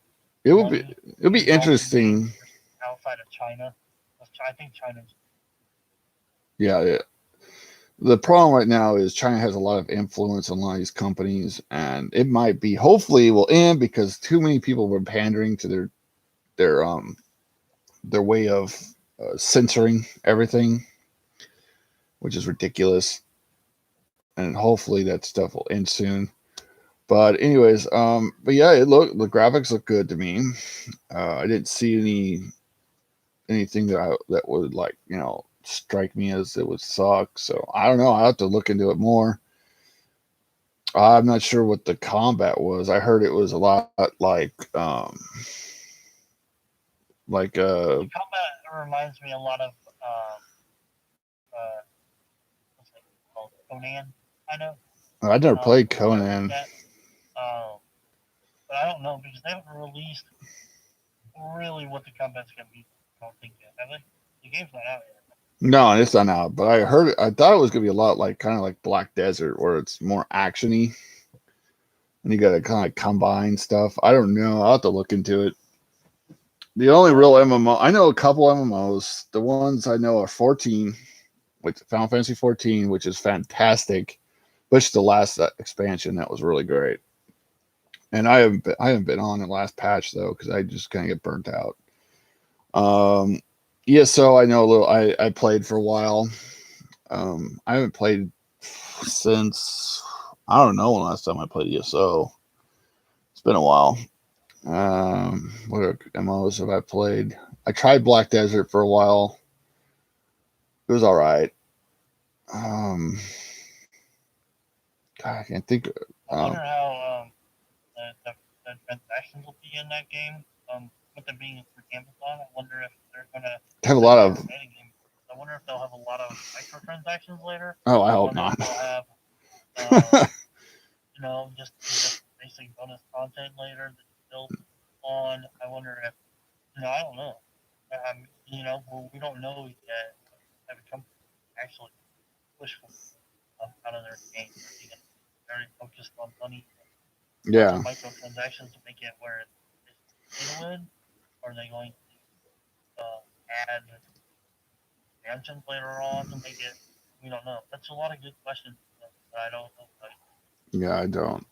it would be money it would be involved in games interesting. outside of China. I think China's Yeah, yeah. The problem right now is China has a lot of influence on a lot of these companies, and it might be hopefully it will end because too many people were pandering to their their way of censoring everything, which is ridiculous. And hopefully that stuff will end soon. But anyways, but yeah, the graphics look good to me. I didn't see anything that would like strike me as it would suck. So I don't know. I will have to look into it more. I'm not sure what the combat was. I heard it was a lot like the combat reminds me a lot of uh, what's it called, Conan, kind of. I never played If you ever look Conan. at, um, but I don't know because they haven't released really what the combat's gonna be. I don't think yet, have they? The game's not out yet. No, it's not out. But I heard I thought it was gonna be a lot like kind of like Black Desert, where it's more actiony and you got to kind of combine stuff. I don't know. I'll have to look into it. The only real MMO I know a couple MMOs. The ones I know are 14, which Final Fantasy 14, which is fantastic. Which the last expansion that was really great. And I haven't been on the last patch though because I just kind of get burnt out. Um, ESO I know a little. I played for a while. I haven't played since I don't know when last time I played ESO. It's been a while. What MMOs have I played? I tried Black Desert for a while. It was all right. Um, God, I can't think. I wonder how the transactions will be in that game. With them being for Amazon, I wonder if they're gonna. Have a That's lot part of. of the metagame. I wonder if they'll have a lot of microtransactions later. Oh, I I hope wonder if not. they'll have, uh, just basic bonus content later that's built on. I wonder if, I don't know. We don't know yet. Have a company actually push for out of their game? Are they going to be very focused on money, a bunch of Yeah, microtransactions to make it where it's pay to win? Or are they going to add expansions later on to make it? We don't know. That's a lot of good questions that I don't know. yeah, I don't.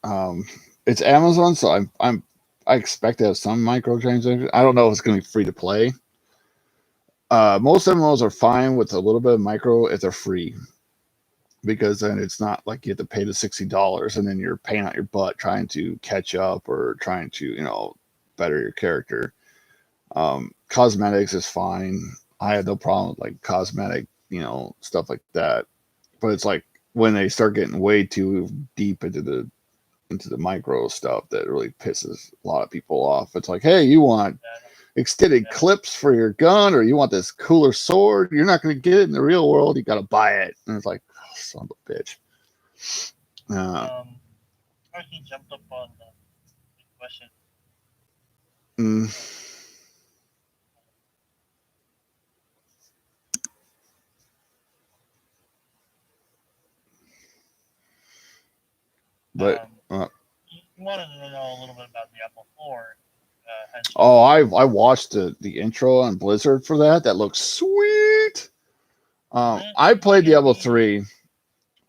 It's Amazon, so I expect to have some microtransactions. I don't know if it's going to be free to play. Most MMOs are fine with a little bit of micro if they're free, because then it's not like you have to pay the $60 and then you're paying out your butt trying to catch up or trying to better your character. Cosmetics is fine. I had no problem with like cosmetic stuff like that, but it's like when they start getting way too deep into the micro stuff that really pisses a lot of people off. It's like, hey, you want Yeah, extended yeah. clips for your gun or you want this cooler sword? You're not going to get it in the real world. You got to buy it. And it's like, oh, son of a bitch. Uh, He jumped up on the question. mm, but Um, uh, wanted to know a little bit about Diablo 4. Oh, I watched the intro on Blizzard for that. That looks sweet. I played Diablo 3. I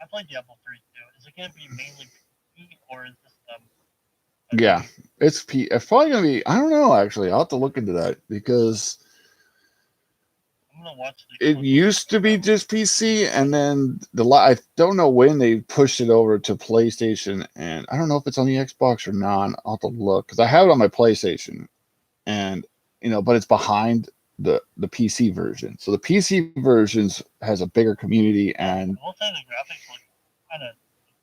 played Diablo 3 too. Is it going to be mainly PvP or is this Yeah, it's probably gonna be. I don't know. Actually, I'll have to look into that because I'm gonna watch it used to be just PC, and then I don't know when they pushed it over to PlayStation, and I don't know if it's on the Xbox or not. I'll have to look because I have it on my PlayStation, and but it's behind the PC version. So the PC versions has a bigger community, and I will say the graphics look kind of.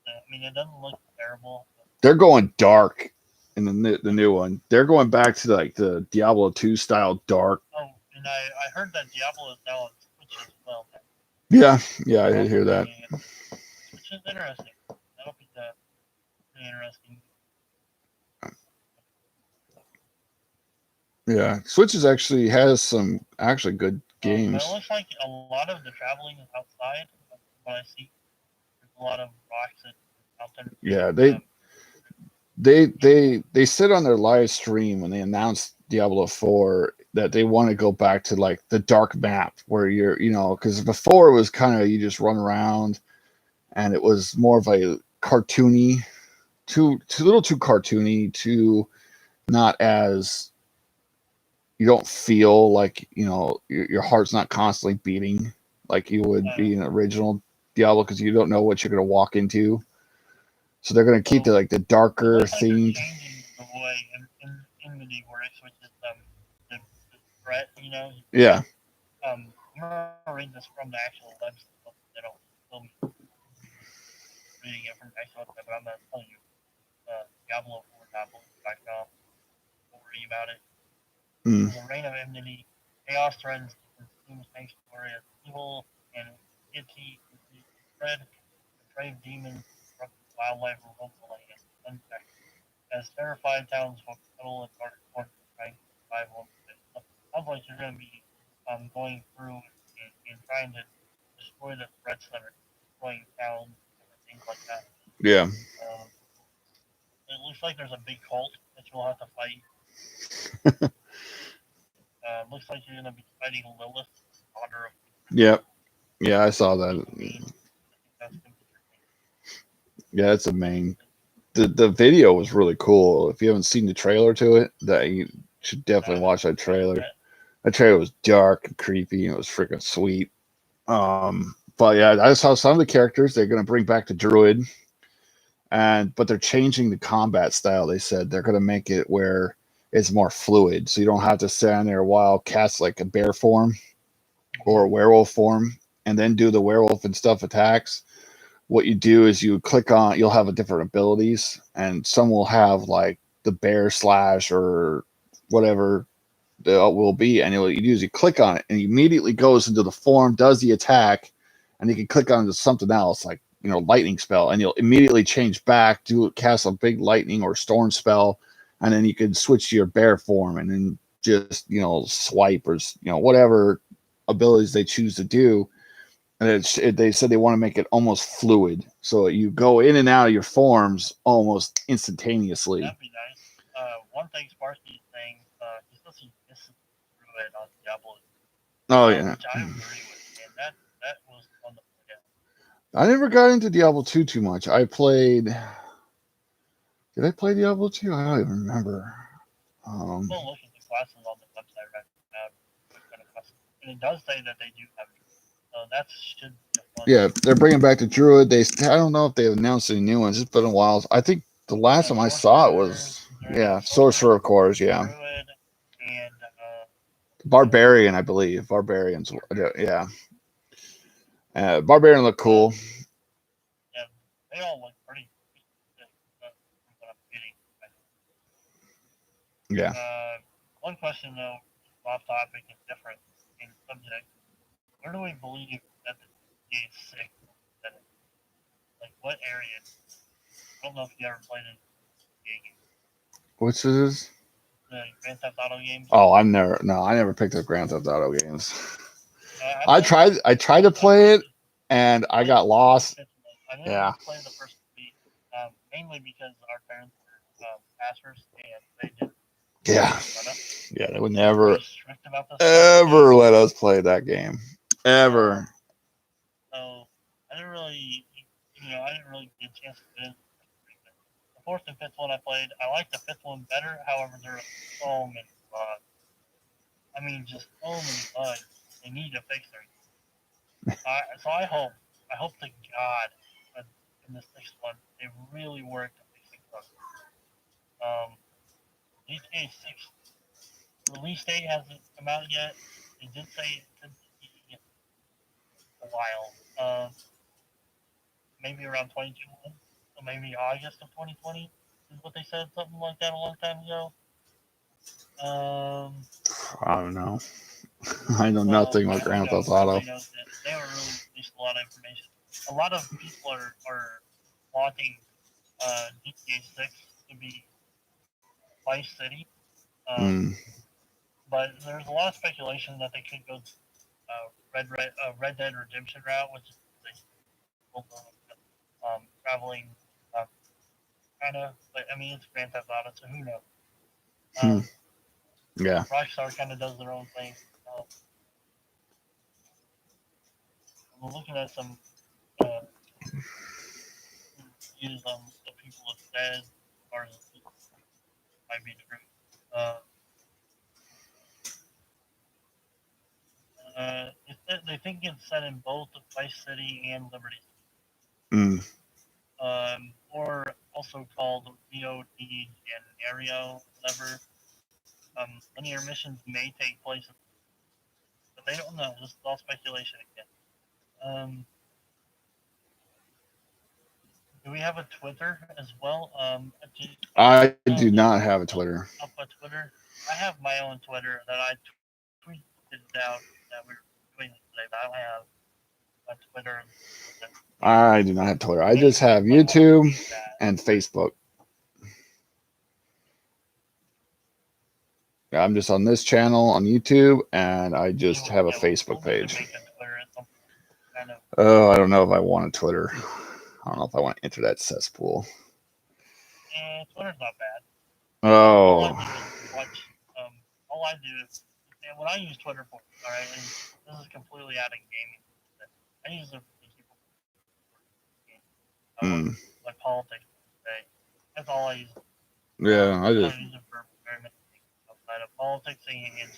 I mean, it doesn't look terrible. They're going dark in the new one. They're going back to like the Diablo 2 style dark. Oh, and I heard that Diablo is now on Switch as well. Yeah, I did hear that. Which is interesting. That'll be pretty interesting. Yeah, Switch actually has some actually good games. But it looks like a lot of the traveling is outside. What I see, there's a lot of rocks and mountains. Yeah, they said on their live stream when they announced Diablo 4 that they want to go back to like the dark map where you're because before it was kind of you just run around and it was more of a cartoony, too little too cartoony, too not as you don't feel like your heart's not constantly beating like you would be in the original Diablo because you don't know what you're going to walk into. So they're going to keep the darker themed. Changing the way Enmity works, which is the threat, Yeah. I'm gonna read this from the actual website. They don't film reading it from the actual website, but I'm gonna tell you. Diablo4.com. Don't worry about it. In the reign of enmity, chaos threatens to consume sanctuary as evil and entity spread. Depraved demons corrupt wildlife revolt the land unchecked. As terrified townsfolk settle in dark corners trying to survive one day. Sounds like you're going to be going through and trying to destroy the threats that are destroying towns and things like that. Yeah. It looks like there's a big cult that you'll have to fight. Looks like you're going to be fighting Lilith, daughter of. Yep. Yeah, I saw that. Yeah, it's a main. The video was really cool. If you haven't seen the trailer to it, that you should definitely watch that trailer. That trailer was dark and creepy, and it was freaking sweet. But yeah, I saw some of the characters they're going to bring back to Druid, but they're changing the combat style. They said they're going to make it where it's more fluid, so you don't have to stand there while cast like a bear form or a werewolf form, and then do the werewolf and stuff attacks. What you do is you click on, you'll have a different abilities, and some will have like the bear slash or whatever it will be, and what you do is you click on it and it immediately goes into the form, does the attack, and you can click on to something else like lightning spell, and you'll immediately change back, cast a big lightning or storm spell, and then you can switch to your bear form and then just swipe or whatever abilities they choose to do. And they said they want to make it almost fluid, so you go in and out of your forms almost instantaneously. That'd be nice. One thing Sparsky is saying, he's listening through it on Diablo. Oh yeah, which I agree with, and that was fun to play. I never got into Diablo 2 too much. Did I play Diablo 2? I don't even remember. I'm still looking at the classes on the website right now, and it does say that they do have. So that should be fun. Yeah, they're bringing back the Druid. I don't know if they've announced any new ones. It's been a while. I think the last time I saw it was Sorcerer, of course. Yeah, Druid and Barbarian, I believe. Barbarians. Yeah. Barbarian look cool. Yeah, they all look pretty. Yeah. One question though, off topic and different in subject. Where do we believe that the GTA 6 is? Like what area? I don't know if you ever played it. Which is? The Grand Theft Auto games. Oh, I never picked up Grand Theft Auto games. I tried to play it, and I got lost. I didn't play the first 3, mainly because our parents passwords, and they just Yeah. run up. Yeah, they would They're never, pretty strict about this stuff. ever let us play that game. Ever. So I didn't really, I didn't really get a chance to get in. The fourth and fifth one I played, I like the fifth one better. However, there are so many bugs. I mean, just so many bugs. They need to fix their. So I hope to God that in the sixth one they really work to fix the bugs. GTA 6 release date hasn't come out yet. They did say it could be a while. Maybe around 2021, or maybe August of 2020 is what they said, something like that a long time ago. I don't know. I know nothing about Grand Theft Auto. They haven't really released a lot of information. A lot of people are wanting GTA 6 to be Vice City, but there's a lot of speculation that they could go Red Dead Redemption route, which is traveling kind of. But I mean, it's Grand Theft Auto, so who knows? Yeah. Rockstar kind of does their own thing. I'm looking at some views on the people have said, or might be true. They think it's set in both Vice City and Liberty City. Or also called VOD Gennario, whatever. Linear missions may take place, but they don't know. This is all speculation again. Do we have a Twitter as well? I do not have a Twitter. Up a Twitter. I have my own Twitter that I tweeted out that we're doing today, but I don't have a Twitter. I do not have Twitter. I just have YouTube and Facebook. I'm just on this channel on YouTube, and I just have a Facebook page. Oh, I don't know if I want a Twitter. I don't know if I want to enter that cesspool. Twitter's not bad. Oh. All I do is what I use Twitter for. All right, and this is completely out of gaming. I use it for people. Like politics. That's all I use. Yeah, I just. I use it for very many things outside of politics and.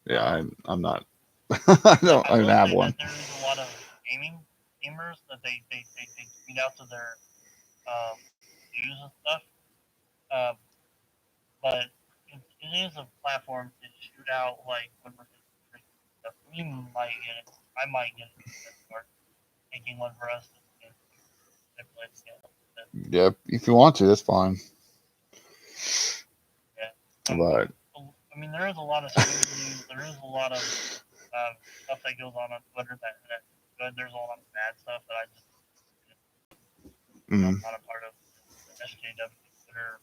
Yeah, I'm not. I don't have one. There is a lot of gamers that they tweet out to their views and stuff. But it is a platform to shoot out like when we're stuff. We might get it. I might get it. Start making one for us. Yeah, if you want to, that's fine. Yeah. But I mean, there is a lot of news. There is a lot of stuff that goes on Twitter that's good. There's a lot of bad stuff that I just I'm not a part of. The SJW Twitter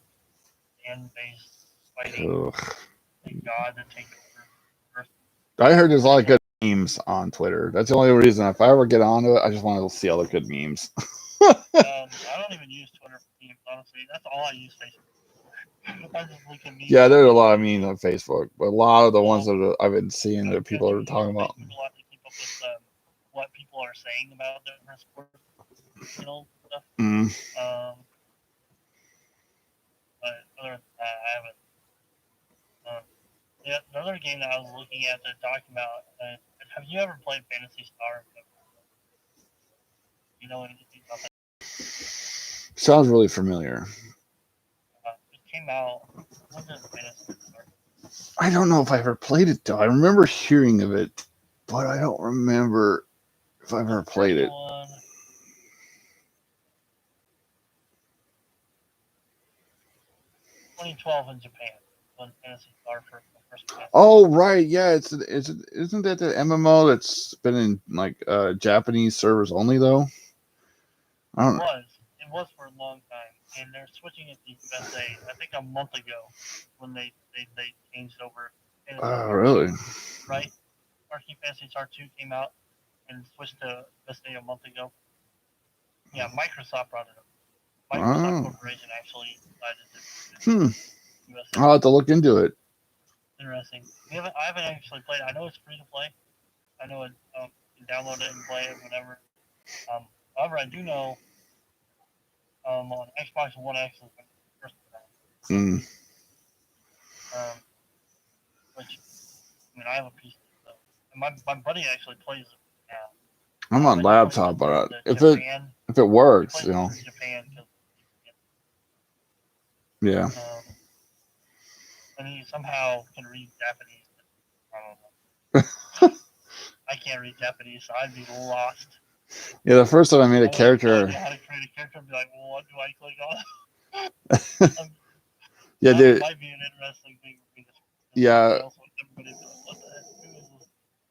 fan base fighting. Thank God to take over. I heard there's a lot of good memes on Twitter. That's the only reason. If I ever get onto it, I just want to see all the good memes. I don't even use Twitter for memes, honestly. That's all I use Facebook. Yeah, there's a lot of memes on Facebook, but a lot of the ones that I've been seeing that people are talking about. A lot to keep up with what people are saying about different sports, stuff. But other than that, I haven't. Yeah, another game that I was looking at that talking about. Have you ever played Phantasy Star? You know anything about that? Sounds really familiar. It came out. When did Phantasy Star? I don't know if I ever played it though. I remember hearing of it, but I don't remember if I ever played it. 2012 in Japan when Phantasy Star first. Oh right, yeah. Isn't that the MMO that's been in like Japanese servers only though? I don't know. It was for a long time, and they're switching it to USA. I think a month ago when they changed over. Oh really? Right. Arcade Phantasy Star 2 came out and switched to USA a month ago. Yeah, Microsoft brought it up. Microsoft Oh. Corporation actually decided Hmm. to US. I'll have to look into it. Interesting. I haven't actually played it. I know it's free to play. I know it. You can download it and play it whenever. However, I do know on Xbox One X is when it first came out. Mm. Which I mean, I have a PC, so and my buddy actually plays it now. I'm on And he plays laptop, it but through if Japan. it He works, plays you it know, through Japan because yeah. and he somehow can read Japanese. I don't know. I can't read Japanese, so I'd be lost. Yeah, the first time I made a I character, don't know how to create a character. I'd be like, well, what do I click on? yeah, That dude, might be an interesting thing for me to. yeah, Else would everybody be like, what the heck? Who is this?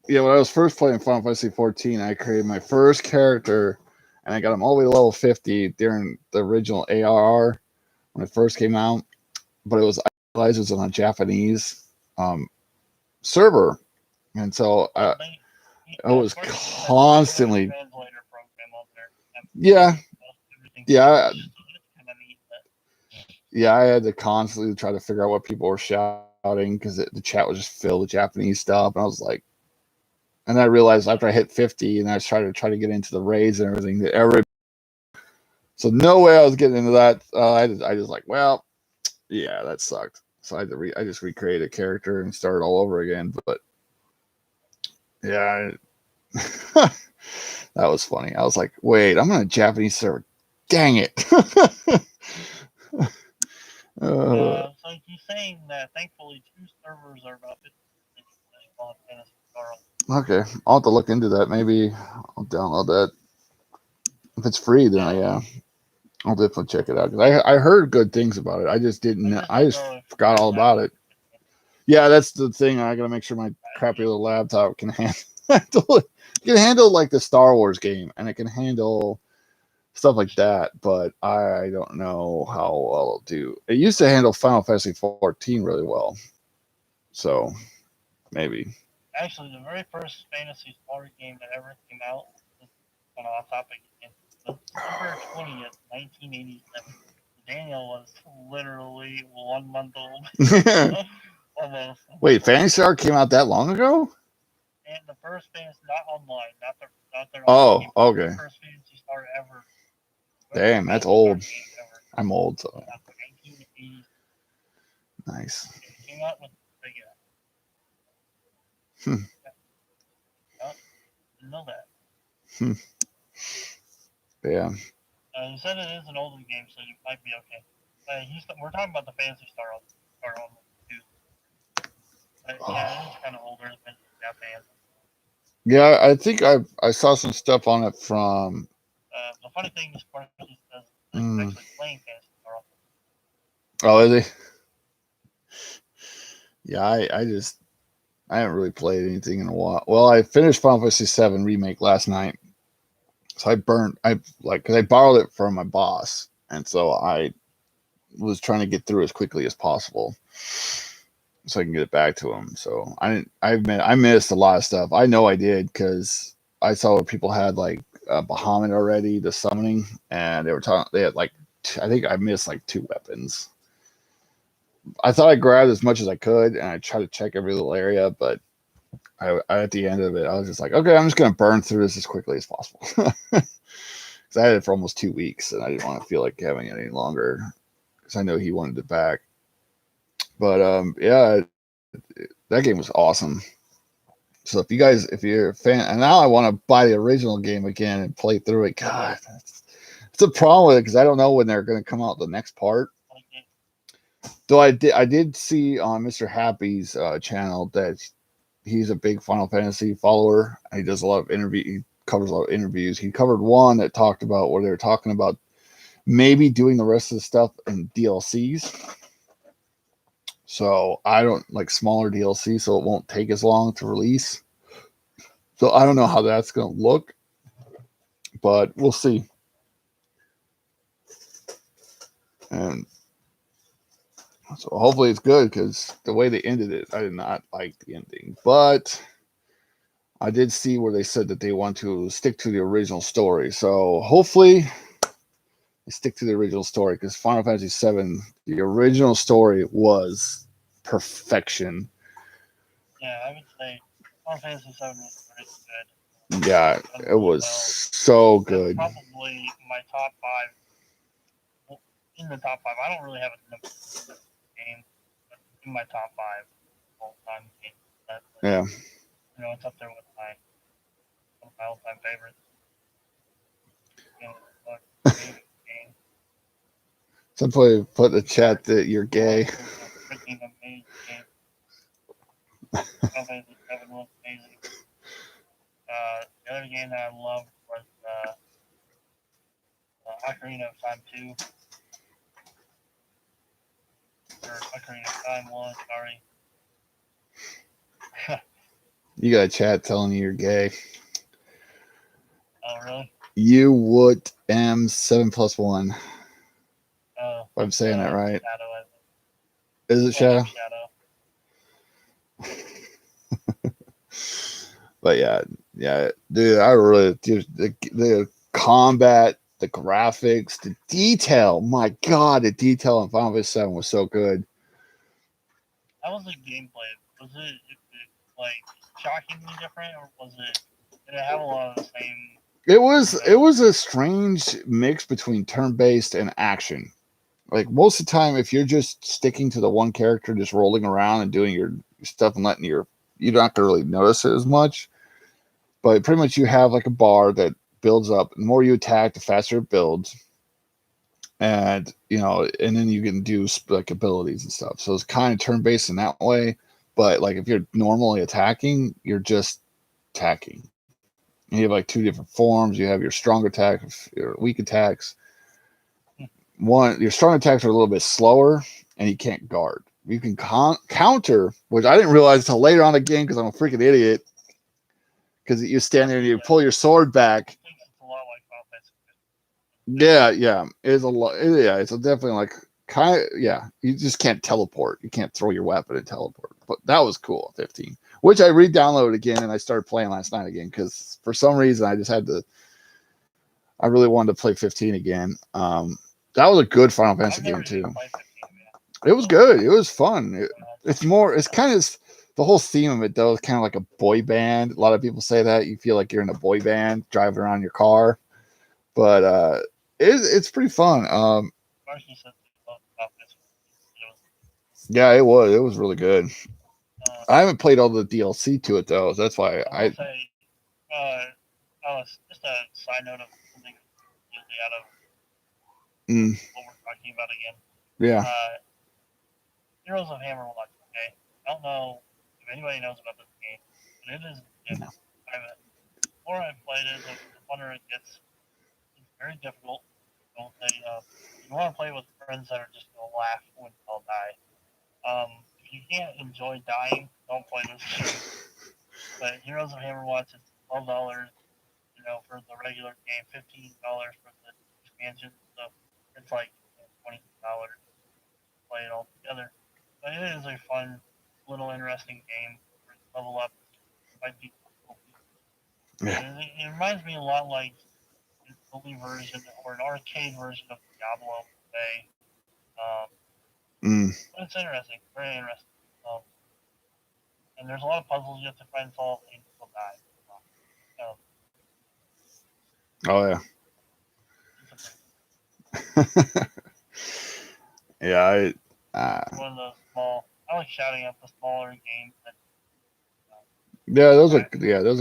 yeah. When I was first playing Final Fantasy 14, I created my first character, and I got him all the way to level 50 during the original ARR when it first came out. But I realized it was on a Japanese server, and so I was constantly, Translator program on there. yeah, Everything yeah, changed, so that's kind of neat. yeah. I had to constantly try to figure out what people were shouting because the chat was just filled with Japanese stuff, and I was like, and I realized after I hit 50 and I started to try to get into the raids and everything that so no way I was getting into that. I just like, well, yeah, that sucked. So I had to I just recreated a character and started all over again. But yeah, that was funny. I was like, wait, I'm on a Japanese server. Dang it. So he's saying that thankfully 2 servers are about 50 on Fantasy Star. Okay, I'll have to look into that. Maybe I'll download that. If it's free, then yeah, I'll definitely check it out. I heard good things about it. I just didn't. I just forgot all about it. Yeah, that's the thing. I gotta make sure my crappy little laptop can handle it. It can handle like the Star Wars game, and it can handle stuff like that. But I don't know how well it'll do. It used to handle Final Fantasy 14 really well, so maybe. Actually, the very first Fantasy Star game that ever came out, on off topic, December 20th, 1987. Daniel was literally 1 month old. Almost. Wait, Fantasy Star came out that long ago? And the first Fantasy, not online, not their Oh, game, okay. the first Fantasy Star ever. Damn, that's old. I'm old, so. 1980s. Nice. It came out with didn't know that. Yeah. He said it is an older game, so you might be okay. We're talking about the Fantasy Star on too. Yeah, it is kind of older than Japan. Yeah, I think I saw some stuff on it from. The funny thing is, Sparky says actually playing Fantasy Star. Oh, is he? Yeah, I haven't really played anything in a while. Well, I finished Final Fantasy VII Remake last night, so because I borrowed it from my boss, and so I was trying to get through as quickly as possible, so I can get it back to him. So I missed a lot of stuff. I know I did because I saw people had like Bahamut already, the summoning, and they had like I think I missed like 2 weapons. I thought I grabbed as much as I could, and I tried to check every little area, but I at the end of it, I was just like, okay, I'm just gonna burn through this as quickly as possible. Because I had it for almost 2 weeks, and I didn't want to feel like having it any longer. Because I know he wanted it back. But yeah, that game was awesome. So if you're a fan, and now I want to buy the original game again and play through it. God, it's a problem with it because I don't know when they're going to come out the next part. Though I did see on Mr. Happy's channel that he's a big Final Fantasy follower. He does a lot of he covers a lot of interviews. He covered one that talked about where they were talking about maybe doing the rest of the stuff in DLCs. So I don't like smaller DLC, so it won't take as long to release. So I don't know how that's going to look, but we'll see. And so hopefully it's good because the way they ended it, I did not like the ending. But I did see where they said that they want to stick to the original story. So hopefully stick to the original story because Final Fantasy VII, the original story was perfection. Yeah, I would say Final Fantasy VII was pretty good. Yeah, Done it really was well. so That's good. probably my top 5. Well, in the top 5, I don't really have a number game, but in my top 5 all-time games. Yeah. You know, it's up there with one of my all-time favorites. You know, amazing game. Somebody put in the chat that you're gay. It was a freaking amazing game. Final Fantasy VII was amazing. The other game that I loved was Ocarina of Time 2. Or Ocarina of Time 1, sorry. You got a chat telling you you're gay. Oh, really? You would M7+1. Oh, If I'm saying that right. Shadow, I think. Is it Shadow? Shadow. But yeah, dude, I really, dude, the combat, the graphics, the detail. My God, the detail in Final Fantasy VII was so good. How was the gameplay? Was it like shockingly different, or did it have a lot of the same? It was a strange mix between turn-based and action. Like most of the time, if you're just sticking to the one character, just rolling around and doing your stuff and letting you're not gonna really notice it as much. But pretty much you have like a bar that builds up. The more you attack, the faster it builds. And and then you can do like abilities and stuff. So it's kind of turn-based in that way. But like if you're normally attacking, you're just attacking. You have like two different forms. You have your strong attack, your weak attacks. Your strong attacks are a little bit slower, and you can't guard. You can counter, which I didn't realize until later on the game because I'm a freaking idiot. Because you stand there and you pull your sword back. It's a lot like Final Fantasy. Yeah, it's a lot. Yeah, it's definitely like kind of. Yeah, you just can't teleport. You can't throw your weapon and teleport. But that was cool. 15, which I re-downloaded again and I started playing last night again because for some reason I just had to. I really wanted to play 15 again. That was a good Final Fantasy game too. It was good. It was fun. It's kind of the whole theme of it though is kind of like a boy band. A lot of people say that you feel like you're in a boy band driving around your car, but it's pretty fun. Yeah, it was really good. I haven't played all the DLC to it though. So that's why I will say, just a side note of something completely out of what we're talking about again. Yeah. Heroes of Hammerwatch. Okay, I don't know if anybody knows about this game, but it is. The more I've played it, the funner it gets. It's very difficult. Don't say you want to play with friends that are just gonna laugh when they'll die. If you can't enjoy dying, don't play this game. But Heroes of Hammerwatch is $12, for the regular game, $15 for the expansion. So it's like $20 to play it all together. But it is a fun, little interesting game. Level up, fight people. Yeah. It reminds me a lot like an early version or an arcade version of Diablo. But it's interesting, very interesting. And there's a lot of puzzles you have to try and solve, and people die. Oh yeah. Yeah, one of those small. I like shouting out the smaller games that. Yeah, those are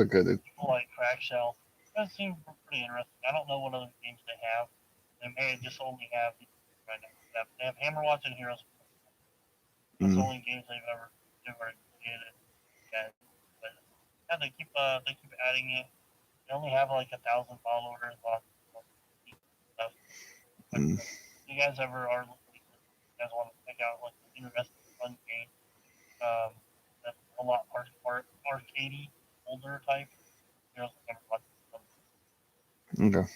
good. People like Crack Shell. That seems pretty interesting. I don't know what other games they have. They may just only have right now. They have Hammerwatch and Heroes. That's the only games they've ever created. But yeah, they keep adding it. They only have like 1,000 followers on stuff. If you guys ever are looking, you guys want to check out like an interesting fun game. That's a lot arcadey, older type. Okay.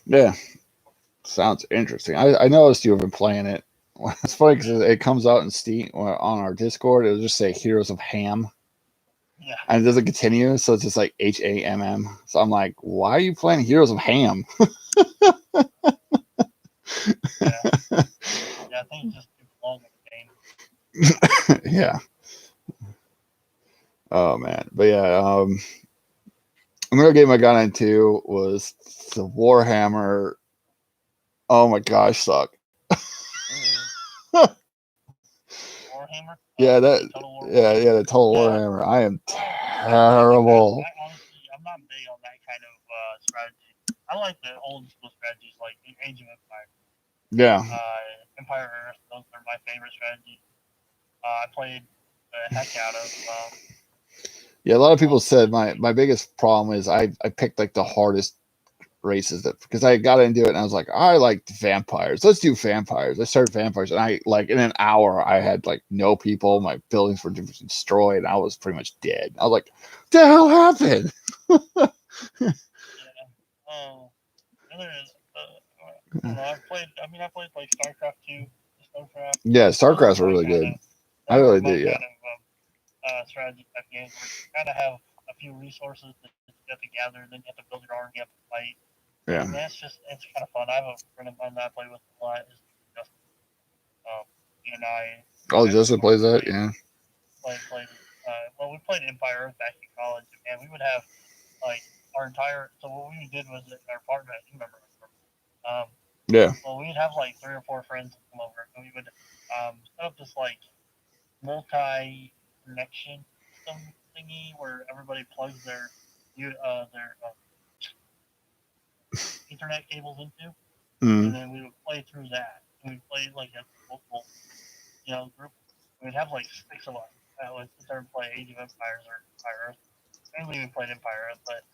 Yeah. Sounds interesting. I noticed you have been playing it. It's funny because it comes out in Steam on our Discord. It'll just say Heroes of Ham. Yeah. And it doesn't continue, so it's just like HAMM. So I'm like, why are you playing Heroes of Ham? Yeah. Oh man, but yeah, another game I got into was the Warhammer. Oh my gosh, suck. Warhammer. Yeah, The that. Total War Yeah, the Total Yeah. Warhammer. I am I terrible. honestly, I'm not big on that kind of strategy. I like the old school strategies like Age of Empires, Yeah, Empire Earth. Those are my favorite strategies. I played the heck out of. yeah. A lot of people said my biggest problem is I picked like the hardest races that because I got into it and I was like I like vampires. Let's do vampires. I started vampires and I like in an hour I had like no people. My buildings were destroyed. And I was pretty much dead. I was like, what the hell happened? Yeah. Other I don't know. I played. I mean, I played like StarCraft 2, StarCraft. Yeah, Those were StarCraft's my really kind good. of. I Those were really my do. Yeah, kind of strategy type games where you kind of have a few resources that you have to gather, then you have to build your army up to fight. yeah. And that's just it's kind of fun. I have a friend of mine that I play with a lot. Is just he and I. Oh, Actually Justin plays that. Yeah, played. Well, we played Empire Earth back in college, and we would have like our entire. So what we did was at our apartment. You remember? yeah. Well, we'd have like 3 or 4 friends come over, and we would set up this like multi connection system thingy where everybody plugs their Ethernet cables into, and Mm. then we would play through that. And we'd play like a multiple, group. We'd have like 6 of us that would sit there and play Age of Empires or Empire Earth. Mainly we played Empire Earth, but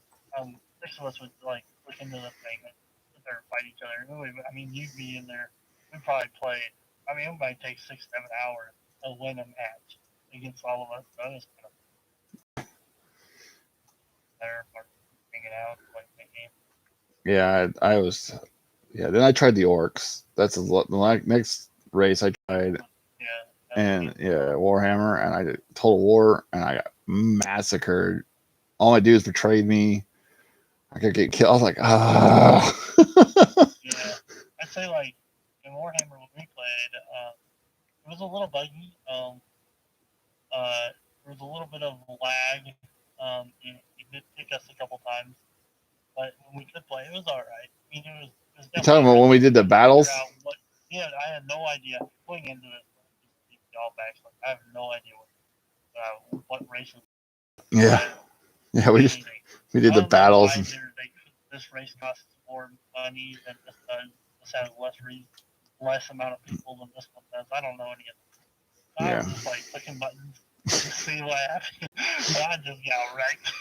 6 of us would like push into the thing and sit there and fight each other. I mean, you'd be in there. We'd probably play. I mean, it might take 6, 7 hours to win a match against all of us. So it was kind of there for hanging out, playing the game. Yeah, I was. Yeah, then I tried the orcs. That's the next race I tried, Yeah. and yeah, Warhammer, and I did Total War, and I got massacred. All my dudes betrayed me. I could get killed. I was like, ah. Yeah. I'd say like in Warhammer when we played, it was a little buggy. There was a little bit of lag. It did take us a couple times, but when we could play, it was all right. I mean, it was You talking definitely about when we risky did the to battles? figure out what. Yeah, I had no idea going into this. Y'all back, like, I have no idea what races. Yeah, yeah. We did the I don't know battles. why this race costs more money than this does. This has less amount of people than this one does. I don't know any of it. I was just like clicking buttons to see what happened. I just got wrecked.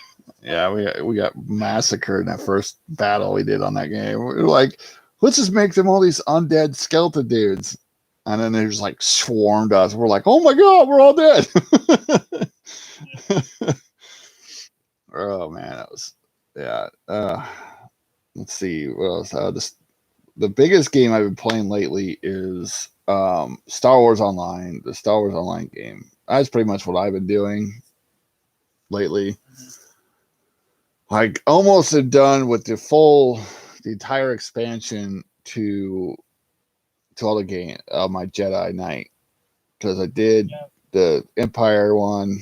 Yeah, we got massacred in that first battle we did on that game. We were like, let's just make them all these undead skeleton dudes. And then they just like swarmed us. We're like, oh my god, we're all dead. Oh man, that was yeah. Let's see what else. The biggest game I've been playing lately is Star Wars Online, the Star Wars Online game. That's pretty much what I've been doing lately. Like almost am done with the entire expansion to all the game my Jedi Knight, because I did the Empire one,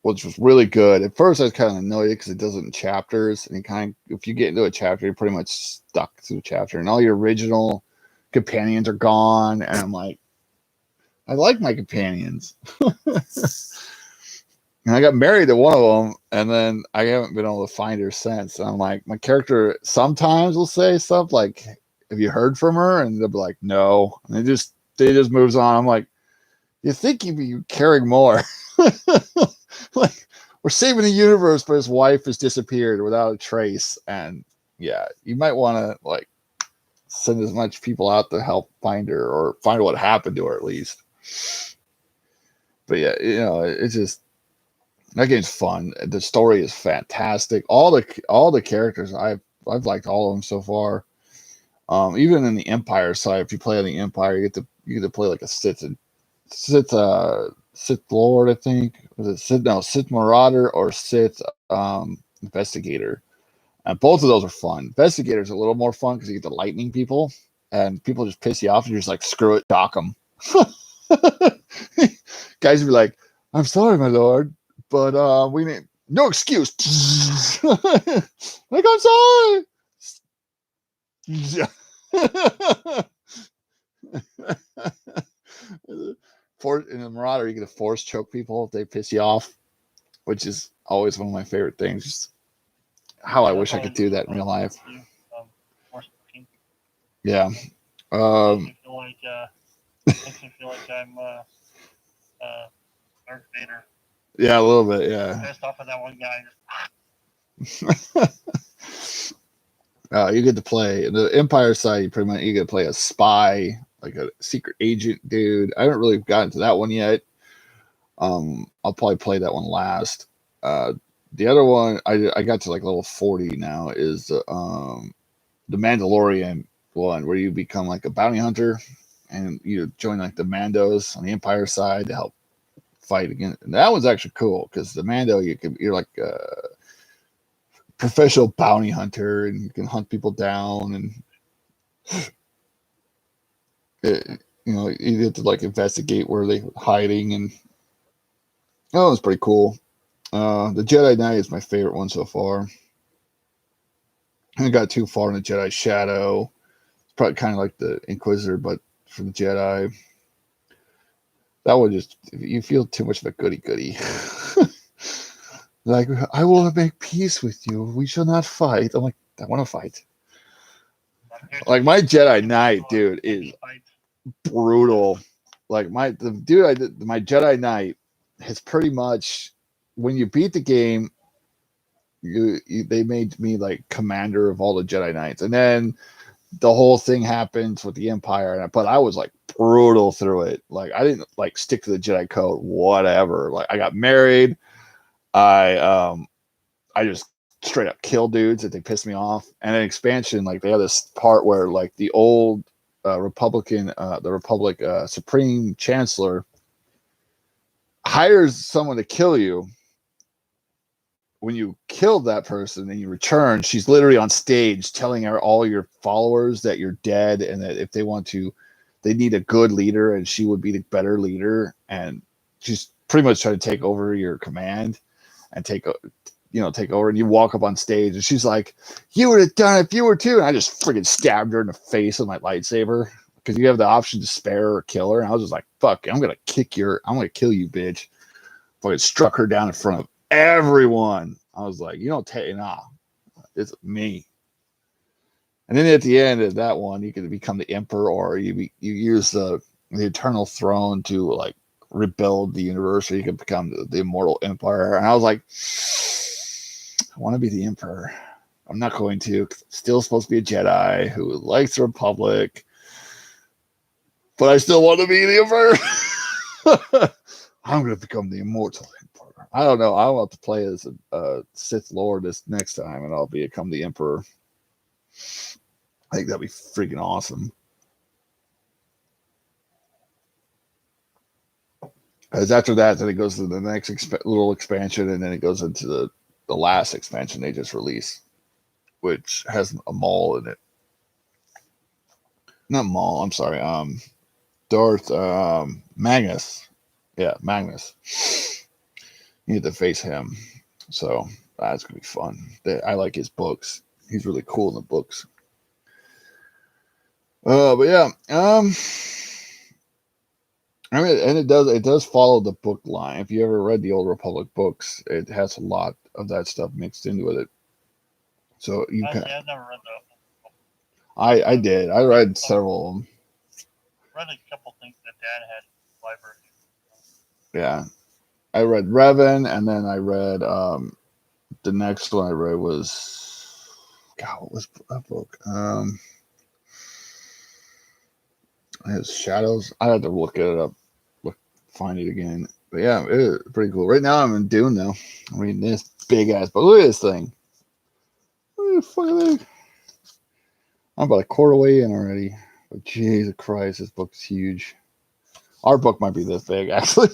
which was really good. At first I was kind of annoyed because it does it in chapters, and if you get into a chapter, you're pretty much stuck through the chapter, and all your original companions are gone, and I'm like, I like my companions. And I got married to one of them, and then I haven't been able to find her since. And I'm like, my character sometimes will say stuff like, "Have you heard from her?" And they'll be like, "No," and they just moves on. I'm like, you think you'd be caring more? Like, we're saving the universe, but his wife has disappeared without a trace. And yeah, you might want to like send as much people out to help find her or find what happened to her at least. But yeah, it's just. That game's fun. The story is fantastic. All the characters I've liked all of them so far. Even in the Empire side, if you play on the Empire, you get to play like a Sith Lord, I think. Was it Sith Marauder or Sith Investigator? And both of those are fun. Investigator's a little more fun because you get to lightning people, and people just piss you off, and you're just like, screw it, dock them. Guys would be like, "I'm sorry, my lord, but we need no excuse." Like, I'm sorry. In a Marauder, you get to force choke people if they piss you off, which is always one of my favorite things. Just how I wish I could do that in real life. Yeah. Makes me feel like I'm Darth Vader. Yeah, a little bit. Yeah. Pissed off of that one guy. You get to play the Empire side. You get to play a spy, like a secret agent dude. I haven't really gotten to that one yet. I'll probably play that one last. The other one I got to like level 40 now is the Mandalorian one where you become like a bounty hunter and you join like the Mandos on the Empire side to help fight against. And that one's actually cool because the Mando you're like a professional bounty hunter and you can hunt people down and you get to like investigate where they're hiding and oh, it's pretty cool. The Jedi Knight is my favorite one so far. I haven't got too far in the Jedi Shadow. It's probably kind of like the Inquisitor, but for the Jedi. That one just, you feel too much of a goody-goody. Like, I will make peace with you. We shall not fight. I'm like, I want to fight. Like, my Jedi Knight, dude, is brutal. Like, my Jedi Knight has pretty much, when you beat the game, they made me like commander of all the Jedi Knights, and then the whole thing happens with the Empire. But I was like brutal through it. Like I didn't like stick to the Jedi code, whatever. Like I got married. I just straight up kill dudes if they piss me off. And in expansion, like they have this part where like the old the Republic Supreme Chancellor hires someone to kill you. When you kill that person and you return, she's literally on stage telling all your followers that you're dead and that if they want to, they need a good leader and she would be the better leader. And she's pretty much trying to take over your command and take over. And you walk up on stage and she's like, "You would have done it if you were too." And I just freaking stabbed her in the face with my lightsaber because you have the option to spare or kill her. And I was just like, "Fuck, I'm going to kill you, bitch." Fucking struck her down in front of everyone. I was like, "You don't take it's me." And then at the end of that one, you can become the emperor, or you use the eternal throne to like rebuild the universe, or you can become the immortal empire. And I was like, I want to be the emperor. I'm not going to. Still supposed to be a Jedi who likes the Republic, but I still want to be the emperor. I'm going to become the immortal emperor. I don't know. I'll have to play as a Sith Lord this next time, and I'll become the emperor. I think that'd be freaking awesome. Because after that, then it goes to the next little expansion, and then it goes into the last expansion they just released, which has a Maul in it. Not Maul, I'm sorry. Darth Magnus. Yeah, Magnus. You need to face him. So that's going to be fun. I like his books. He's really cool in the books. But yeah, I mean, and it does follow the book line. If you ever read the Old Republic books, it has a lot of that stuff mixed in with it. So you can. I've never read those. I did. I read several of them. Read a couple things that Dad had in the library. Yeah, I read Revan, and then I read the next one I read was what was that book? It was Shadows. I had to look it up, find it again. But yeah, it was pretty cool. Right now I'm in Dune though. I'm reading this big ass book. Look at this thing. Look at the fucking thing. I'm about a quarter way in already. But Jesus Christ, this book's huge. Our book might be this big, actually.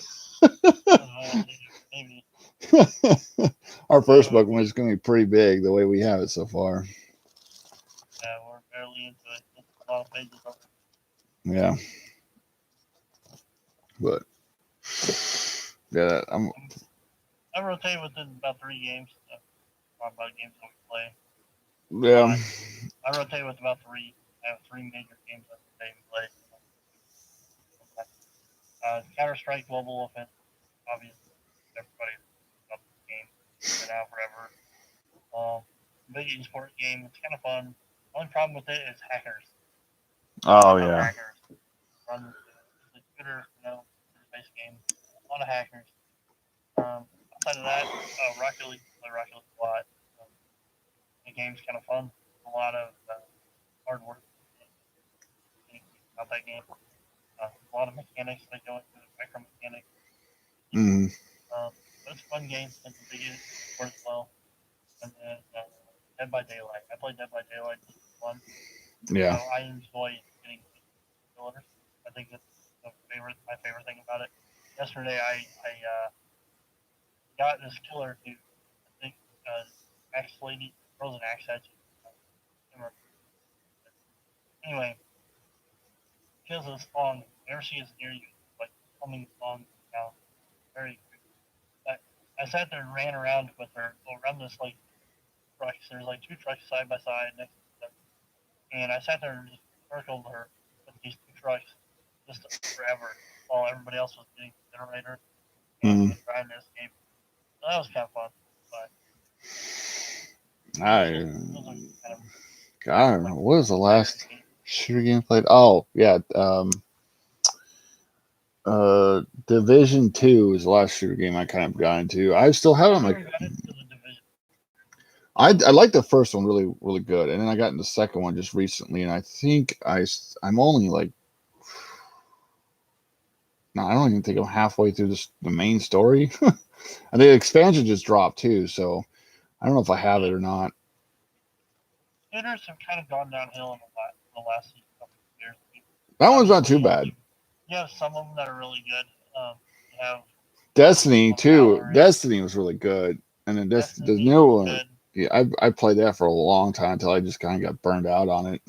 Maybe. Our first book was going to be pretty big the way we have it so far. Yeah, we're barely into it. It's a lot of pages of it. Yeah. But Yeah, I rotate within about 3 games. Talk about games that we play. yeah. I rotate with about 3. I have 3 major games that we play. Counter Strike Global Offensive, obviously, everybody loves this game. Been out forever. Big esports game. It's kind of fun. Only problem with it is hackers. Oh yeah. Hackers run the shooter, shooter-based game. A lot of hackers. Outside of that, Rocket League. Play Rocket League a lot. The game's kind of fun. A lot of hard work about that game. A lot of mechanics that go into the micro mechanics. Mm. But it's a fun game. It's a big sport as well. And then Dead by Daylight. I played Dead by Daylight just for fun. Yeah. So I enjoy getting killers. I think that's my favorite thing about it. Yesterday I got this killer to I think axe lady throws an axe at you. Anyway, kills this long. Whenever she is near you, like coming long down, very quick. I sat there and ran around with her around this like trucks. There's like 2 trucks side by side next to them. And I sat there and just circled her with these 2 trucks just forever while everybody else was getting the generator and trying to escape. So that was kind of fun. But I don't know. What was the last shooter game played? Oh yeah, Division 2 is the last shooter game I kind of got into. I still haven't I like the first one really, really good, and then I got into the second one just recently, and I think I'm only like, no, I don't even think I'm halfway through the main story. And the expansion just dropped too, so I don't know if I have it or not. Shooters have kind of gone downhill in the last couple of years. That one's not too bad. You have some of them that are really good. You have Destiny too. Destiny was really good, and then the new one. Good. Yeah, I played that for a long time until I just kind of got burned out on it.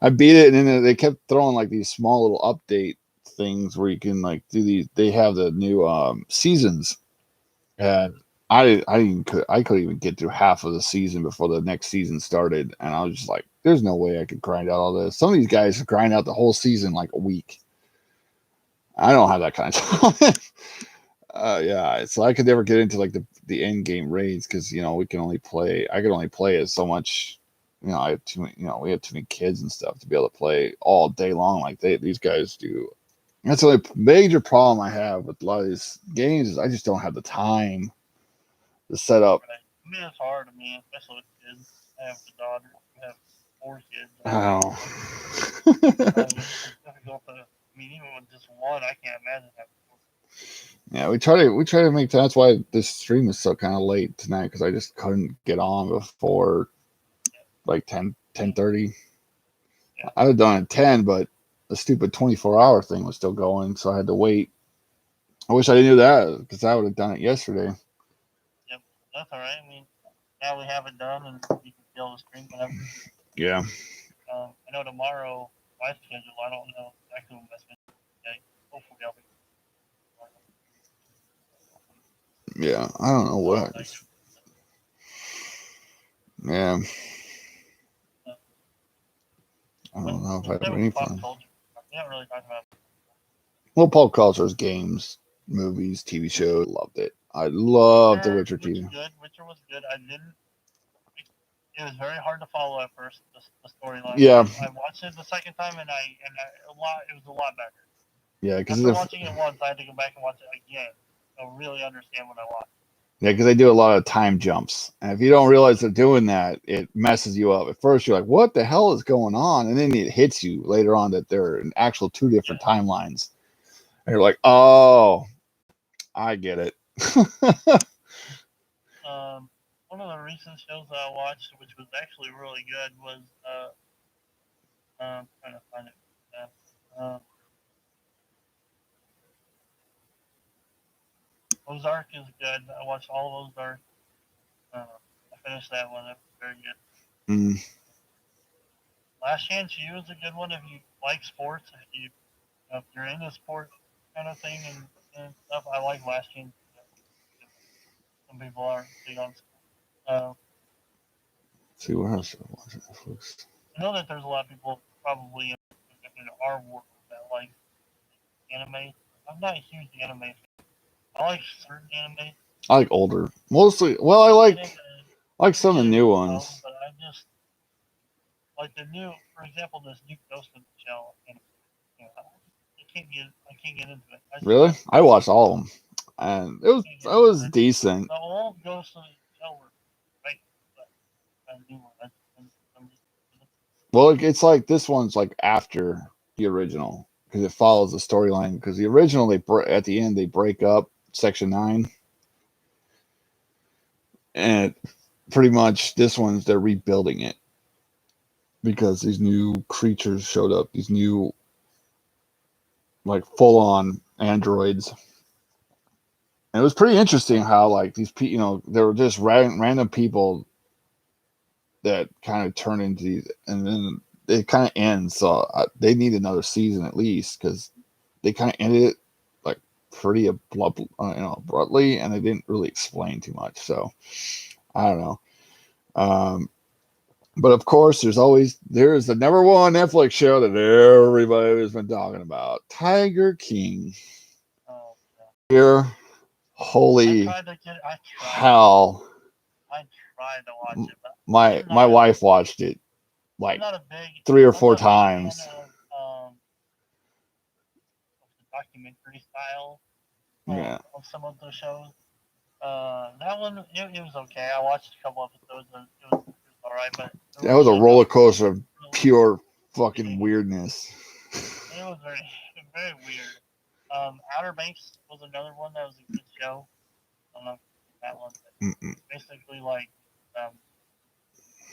I beat it, and then they kept throwing like these small little update things where you can like do these. They have the new seasons, and I couldn't even get through half of the season before the next season started, and I was just like, "There's no way I could grind out all this." Some of these guys grind out the whole season like a week. I don't have that kind of time. Yeah, so I could never get into like the end game raids because I could only play it so much. I have too many. We have too many kids and stuff to be able to play all day long like these guys do. That's the only major problem I have with a lot of these games is I just don't have the time to set up. I mean, it's hard. I mean, especially with kids. I have a daughter. I have 4 kids. It's difficult to. I mean, even with just one, I can't imagine having 4. Yeah, we try to make time. That's why this stream is so kind of late tonight because I just couldn't get on before like 10:30. Yeah. I'd have done it at 10, but the stupid 24-hour thing was still going, so I had to wait. I wish I knew that because I would have done it yesterday. Yep, that's all right. I mean, now we have it done, and you can kill the stream whenever. Yeah. I know tomorrow my schedule. I don't know exactly what my schedule is today. Hopefully, I'll be. Yeah, I don't know what. Yeah. I don't know if I have any fun. We haven't really talked about. Well, pop culture is games, movies, TV shows. Loved it. I loved the Witcher TV. Witcher was good. I didn't. It was very hard to follow at first. The storyline. Yeah. I watched it the second time, and it was a lot better. Yeah, because after watching it once, I had to go back and watch it again to really understand what I watched. Yeah, because they do a lot of time jumps, and if you don't realize they're doing that, it messes you up. At first, you're like, "What the hell is going on?" And then it hits you later on that they're in actual 2 different timelines, and you're like, "Oh, I get it." One of the recent shows that I watched, which was actually really good, was I'm trying to find it. Ozark is good. I watched all of Ozark. I finished that one. It was very good. Last Chance U is a good one if you like sports. If you're into sports kind of thing, and and stuff. I like watching. Some people aren't big on. Let's see what else I watch on Netflix. I know that there's a lot of people probably in our world that like anime. I'm not a huge anime fan. I like certain anime. I like older, mostly. Well, I like some of the new ones. But I just like the new, for example, this new Ghost in the Shell. And, you know, I can't get into it. Really, I watched all of them, and it was decent. The old Ghost in the Shell were great, but the new one. Well, it's like this one's like after the original because it follows the storyline. Because the original, at the end they break up Section 9, and pretty much this one's they're rebuilding it because these new creatures showed up. These new like full on androids. And it was pretty interesting how like these people, they were just random people that kind of turn into these, and then it kind of ends. So they need another season at least because they kind of ended it like pretty abruptly, and they didn't really explain too much. So I don't know. But of course, there's the number one Netflix show that everybody has been talking about, Tiger King. Oh, Here, holy hell! I tried to watch it, but my wife watched it like 3 or 4 times. Documentary style Yeah. of some of the shows. That one, it was okay. I watched a couple episodes and it was all right, but that was a roller coaster of pure fucking weirdness. It was very, very weird. Outer Banks was another one that was a good show. I don't know if that one. Basically, like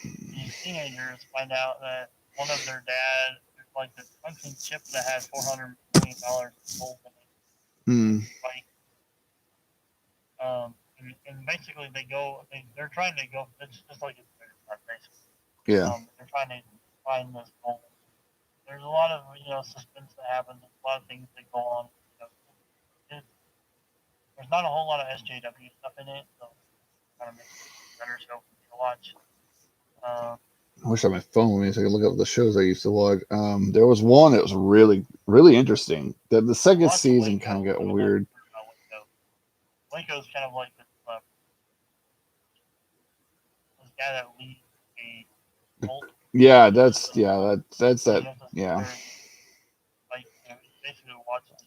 these teenagers find out that one of their dad, like the function chip that had $400 million sold in it. Like, and basically they're trying to go. It's just like it's basically. Yeah. They're trying to find this gold. There's a lot of suspense that happens. There's a lot of things that go on. There's not a whole lot of SJW stuff in it, so it kind of makes it a better show for me to watch. I wish I had my phone with me so I could look up the shows I used to watch. There was one that was really, really interesting. The second season kind of got weird. Waco's kind of like this guy that leads a cult. Yeah, that's that. Yeah. Like basically watching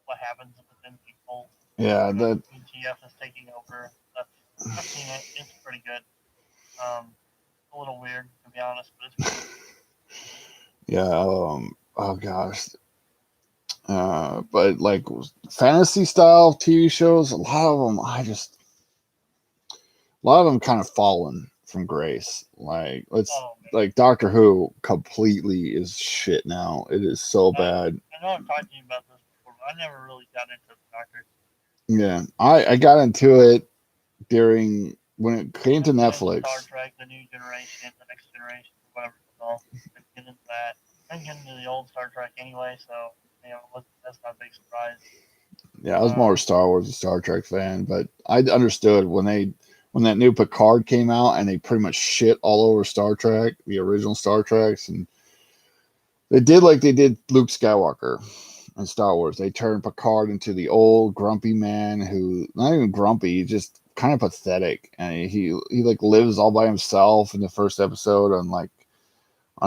what happens within people. Yeah, that GF is taking over. I've seen it. It's pretty good. A little weird to be honest, but it's pretty good. Yeah. Oh gosh. But like fantasy style TV shows, a lot of them kind of fallen from grace. Like like Doctor Who completely is shit now. It is so bad. I know I've talked to you about this before, but I never really got into Doctor. Yeah, I got into it during when it came to Netflix. Star Trek, the new generation, the next generation, whatever it's called. Get into that. I'm getting into the old Star Trek anyway, so that's not a big surprise. Yeah, I was more a Star Wars and Star Trek fan, but I understood when that new Picard came out and they pretty much shit all over Star Trek, the original Star Treks, and they did like they did Luke Skywalker in Star Wars. They turned Picard into the old grumpy man who not even grumpy, just kind of pathetic, and he like lives all by himself in the first episode on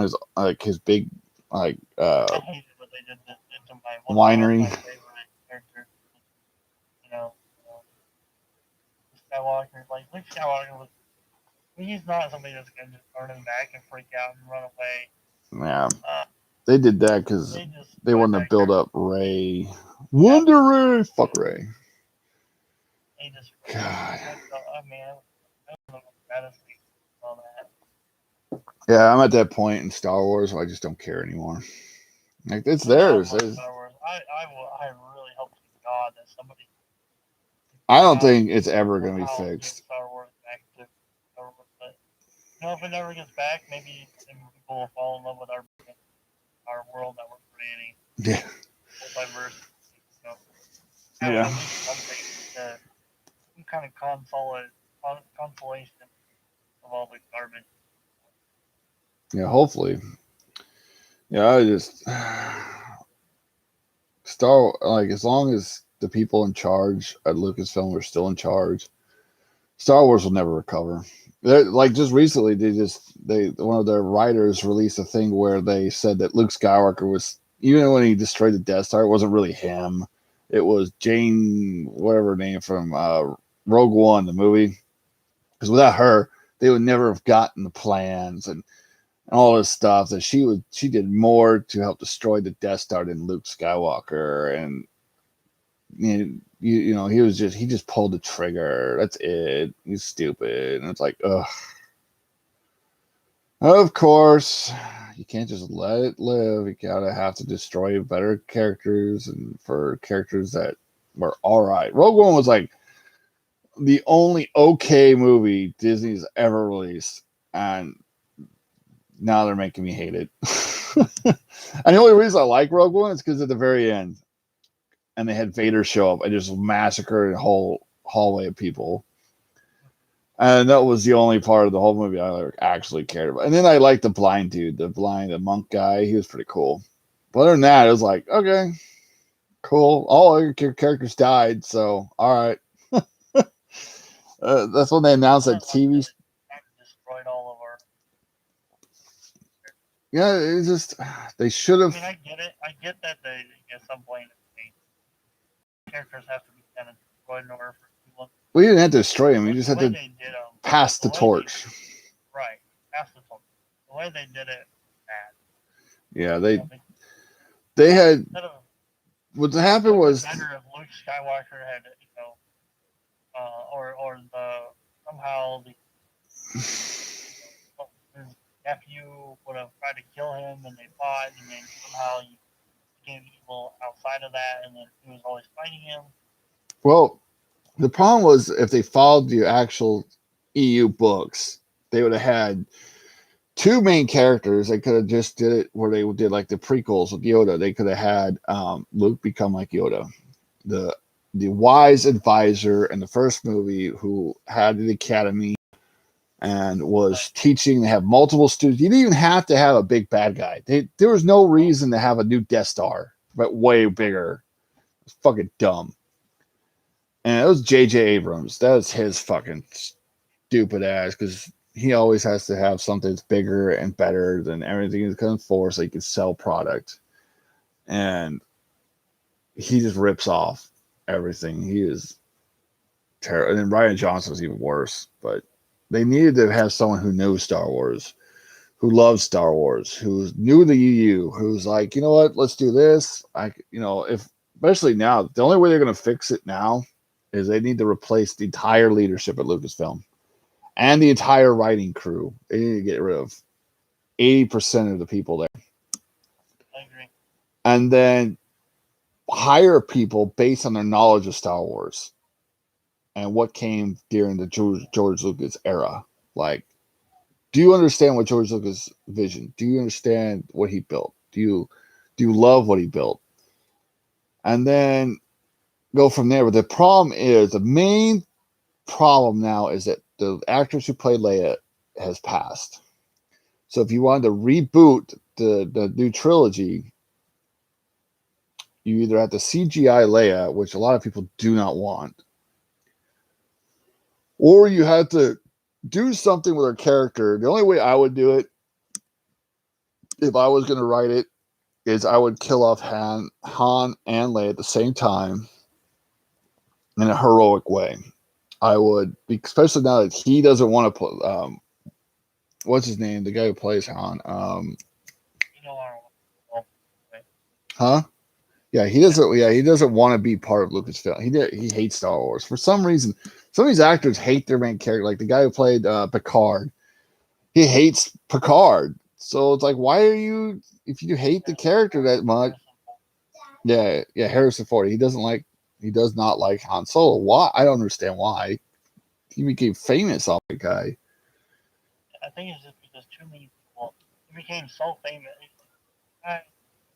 his big like I hated what they did to my winery. My favorite character. Skywalker, like Luke Skywalker was. He's not somebody that's going to just turn him back and freak out and run away. Yeah, they did that because they wanted to build up Rey. Wonder Rey, fuck Rey. They just God. I don't know what all that. Yeah, I'm at that point in Star Wars where I just don't care anymore. Like it's theirs. Star Wars. I really hope to God that somebody. I don't think it's ever going to be fixed. Star Wars back to Star Wars, but if it never gets back, maybe people will fall in love with our world that we're creating. Yeah. Multiverse. solid consolation of all the garbage. Yeah, hopefully. Yeah, I just like as long as the people in charge at Lucasfilm are still in charge, Star Wars will never recover. Like just recently, they one of their writers released a thing where they said that Luke Skywalker was, even when he destroyed the Death Star, it wasn't really him. It was Jane, whatever her name from Rogue One, the movie. Because without her, they would never have gotten the plans and all this stuff. That she did more to help destroy the Death Star than Luke Skywalker. And you know, he just pulled the trigger. That's it. He's stupid. And it's like, ugh. Of course, you can't just let it live. You gotta have to destroy better characters, and for characters that were all right. Rogue One was like the only okay movie Disney's ever released, and now they're making me hate it. And the only reason I like Rogue One is because at the very end, and they had Vader show up and just massacre a whole hallway of people. And that was the only part of the whole movie I actually cared about. And then I liked the blind dude, the monk guy. He was pretty cool. But other than that, it was like, okay, cool. All your characters died, so all right. That's when they announced that TV. Destroyed all of our. Yeah, it's just they should have. I mean, I get it. I get that they at some point characters have to be kind of destroyed in order for people. We didn't have to destroy him. We just had to pass the torch. Right, pass the torch. The way they did it, bad. Yeah, they had. What happened was. Better if Luke Skywalker had, or somehow his nephew would have tried to kill him, and they fought, and then somehow he became evil outside of that, and then he was always fighting him. Well, the problem was if they followed the actual EU books, they would have had two main characters. They could have just did it where they did like the prequels with Yoda. They could have had Luke become like Yoda, the wise advisor in the first movie who had the academy and was teaching. They have multiple students. You didn't even have to have a big bad guy. There was no reason to have a new Death Star, but way bigger. It's fucking dumb. And it was J.J. Abrams. That was his fucking stupid ass, because he always has to have something that's bigger and better than everything that comes forward so he can sell product. And he just rips off everything. He is terrible. And then Rian Johnson was even worse. But they needed to have someone who knew Star Wars, who loves Star Wars, who knew the EU, who's like, you know what, let's do this. Especially now, the only way they're going to fix it now is they need to replace the entire leadership at Lucasfilm and the entire writing crew. They need to get rid of 80% of the people there. I agree. And then hire people based on their knowledge of Star Wars and what came during the George Lucas era. Like, do you understand what George Lucas' vision? Do you understand what he built? Do you love what he built? And then go from there. But the main problem now is that the actress who played Leia has passed. So if you wanted to reboot the new trilogy, you either have to CGI Leia, which a lot of people do not want, or you have to do something with her character. The only way I would do it, if I was going to write it, is I would kill off Han and Leia at the same time in a heroic way. I would, especially now that he doesn't want to play. What's his name? The guy who plays Han. Huh? Yeah, he doesn't. Yeah, he doesn't want to be part of Lucasfilm. He hates Star Wars for some reason. Some of these actors hate their main character, like the guy who played Picard. He hates Picard. So it's like, why are you? If you hate the character that much, yeah, Harrison Ford. He does not like Han Solo. Why? I don't understand why. He became famous off the guy. I think it's just because too many people. He became so famous.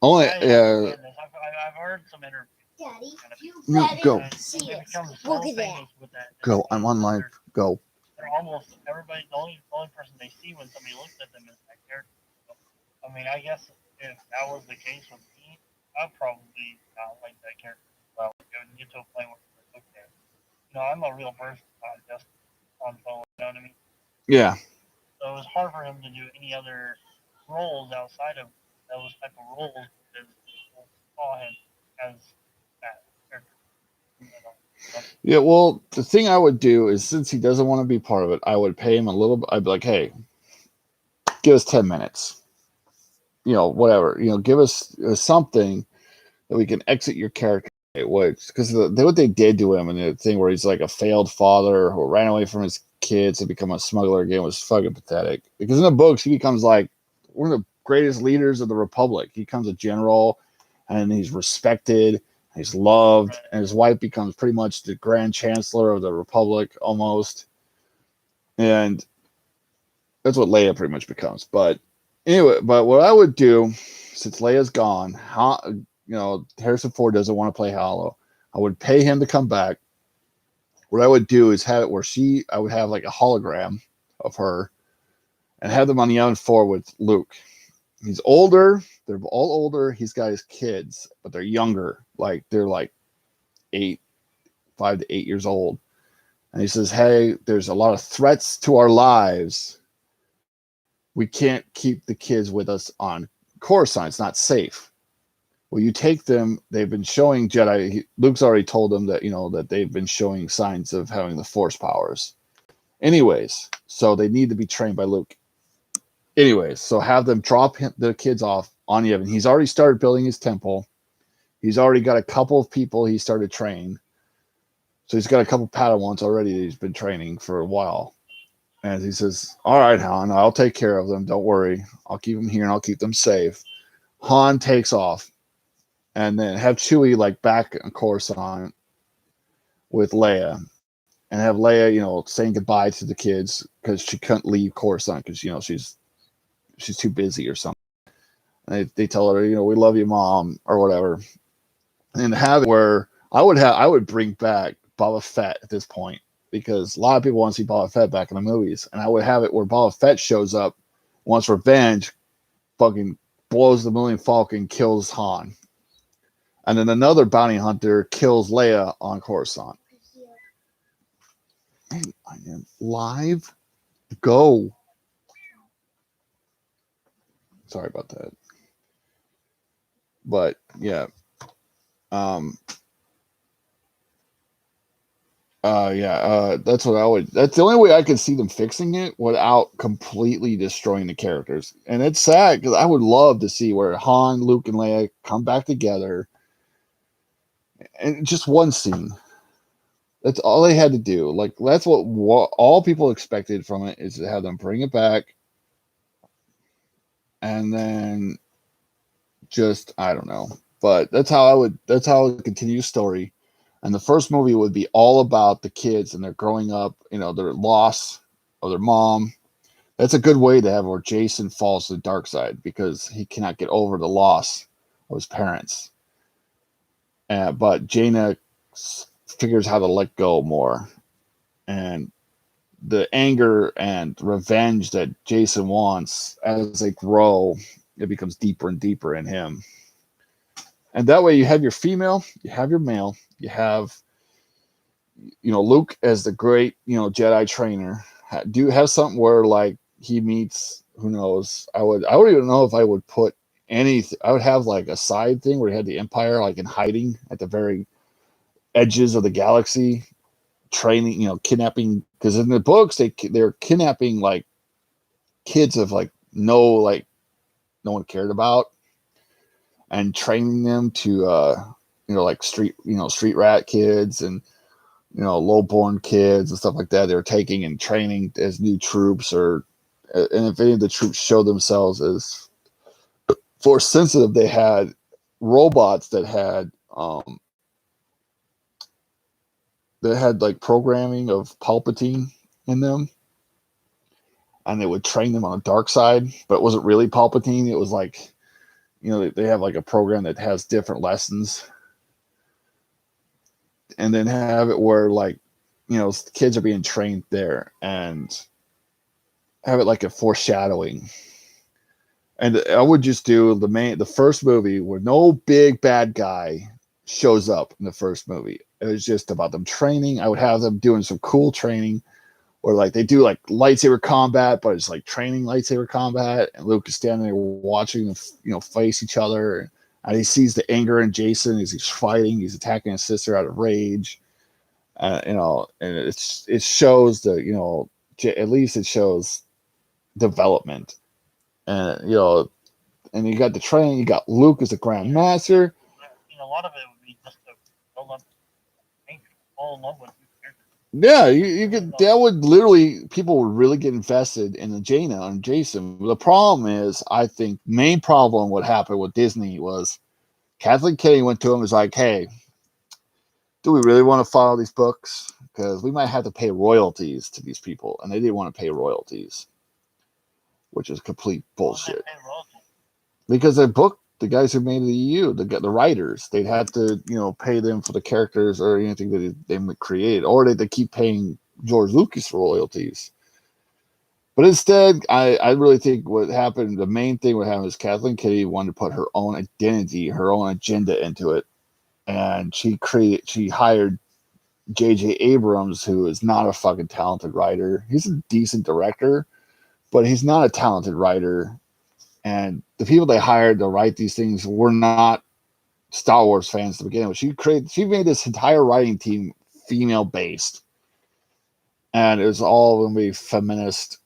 I've heard some interviews Daddy, kind of, you No, better go. see it it. becomes so Look at that. famous with that. Go. I'm on live. Go. They're almost everybody. The only person they see when somebody looks at them is that character. So, I mean, I guess if that was the case with me, I'd probably not like that character as well. Like, I would get to a point where it's like, okay, I'm a real person, not just on Solo. You know what I mean? Yeah. So it was hard for him to do any other roles outside of those type of roles because people saw him as that character. Yeah. Well, the thing I would do is, since he doesn't want to be part of it, I would pay him a little. I'd be like, hey, give us 10 minutes. Whatever. Give us something that we can exit your character. Because what they did to him, and the thing where he's like a failed father who ran away from his kids to become a smuggler again, was fucking pathetic. Because in the books, he becomes like one of the greatest leaders of the Republic. He becomes a general, and he's respected, he's loved, and his wife becomes pretty much the Grand Chancellor of the Republic almost. And that's what Leia pretty much becomes. But anyway, what I would do, since Leia's gone, Harrison Ford doesn't want to play Hollow. I would pay him to come back. What I would do is have it where I would have like a hologram of her and have them on the Yavin 4 with Luke. He's older. They're all older. He's got his kids, but they're younger. Like they're like 5 to 8 years old. And he says, hey, there's a lot of threats to our lives. We can't keep the kids with us on Coruscant. It's not safe. Well, you take them. They've been showing Jedi. Luke's already told them that, that they've been showing signs of having the Force powers. Anyways, so they need to be trained by Luke. Anyways, so have them drop the kids off on Yavin. He's already started building his temple. He's already got a couple of people he started training. So he's got a couple Padawans already that he's been training for a while. And he says, all right, Han, I'll take care of them. Don't worry. I'll keep them here and I'll keep them safe. Han takes off. And then have Chewie like back on Coruscant with Leia. And have Leia, saying goodbye to the kids because she couldn't leave Coruscant because, she's too busy or something. And they tell her, we love you, Mom, or whatever. And have it where I would bring back Boba Fett at this point, because a lot of people want to see Boba Fett back in the movies. And I would have it where Boba Fett shows up, wants revenge, fucking blows the Millennium Falcon, kills Han. And then another bounty hunter kills Leia on Coruscant. And I am live. Go. Sorry about that. But yeah. That's what I would. That's the only way I could see them fixing it without completely destroying the characters. And it's sad because I would love to see where Han, Luke, and Leia come back together, and just one scene. That's all they had to do. Like that's what all people expected from it, is to have them bring it back, and then just I don't know. But that's how I would continue the story. And the first movie would be all about the kids and they're growing up, their loss of their mom. That's a good way to have where Jason falls to the dark side because he cannot get over the loss of his parents. But Jaina figures how to let go more. And the anger and revenge that Jason wants, as they grow, it becomes deeper and deeper in him. And that way you have your female, you have your male, you have, Luke as the great, Jedi trainer. Do you have something where like he meets, who knows? I don't even know if I would put anything. I would have like a side thing where he had the Empire like in hiding at the very edges of the galaxy, training, kidnapping. Because in the books they're kidnapping like kids of like no one cared about, and training them to like street rat kids and low-born kids and stuff like that. They were taking and training as new troops, and if any of the troops show themselves as force sensitive, they had robots that had like programming of Palpatine in them, and they would train them on the dark side, but it wasn't really Palpatine. It was like, they have like a program that has different lessons. and then have it where like, kids are being trained there, and have it like a foreshadowing. And I would just do the first movie where no big bad guy shows up in the first movie. It was just about them training. I would have them doing some cool training, or like they do like lightsaber combat, but it's like training lightsaber combat, and Luke is standing there watching them, face each other, and he sees the anger in Jason as he's fighting. He's attacking his sister out of rage, and it shows at least it shows development, and and you got the training. You got Luke as the Grand Master. A lot of it would be just to build up, fall in love with. Yeah, you could. That would literally, people would really get invested in the Jaina and Jason. The problem is, I think, main problem what happened with Disney was Kathleen Kennedy went to him and was like, "Hey, do we really want to follow these books? Because we might have to pay royalties to these people," and they didn't want to pay royalties, which is complete bullshit. Because the guys who made the EU, the writers, they'd have to, pay them for the characters or anything that they created, or they keep paying George Lucas royalties. But instead, I really think what happened, the main thing what happened is Kathleen Kennedy wanted to put her own identity, her own agenda into it, and she hired J.J. Abrams, who is not a fucking talented writer. He's a decent director, but he's not a talented writer. And the people they hired to write these things were not Star Wars fans to begin with. She made this entire writing team female based, and it was all going to be feminist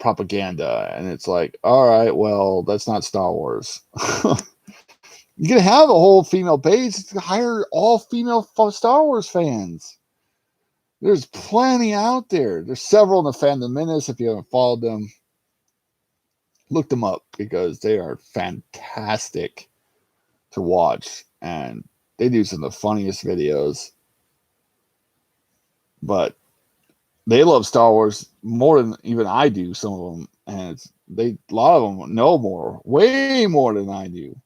propaganda. And it's like, all right, well, that's not Star Wars. You can have a whole female base. Hire all female Star Wars fans. There's plenty out there. There's several in the Phantom Menace. If you haven't followed them, look them up because they are fantastic to watch, and they do some of the funniest videos. But they love Star Wars more than even I do, some of them, and a lot of them know more, way more than I do.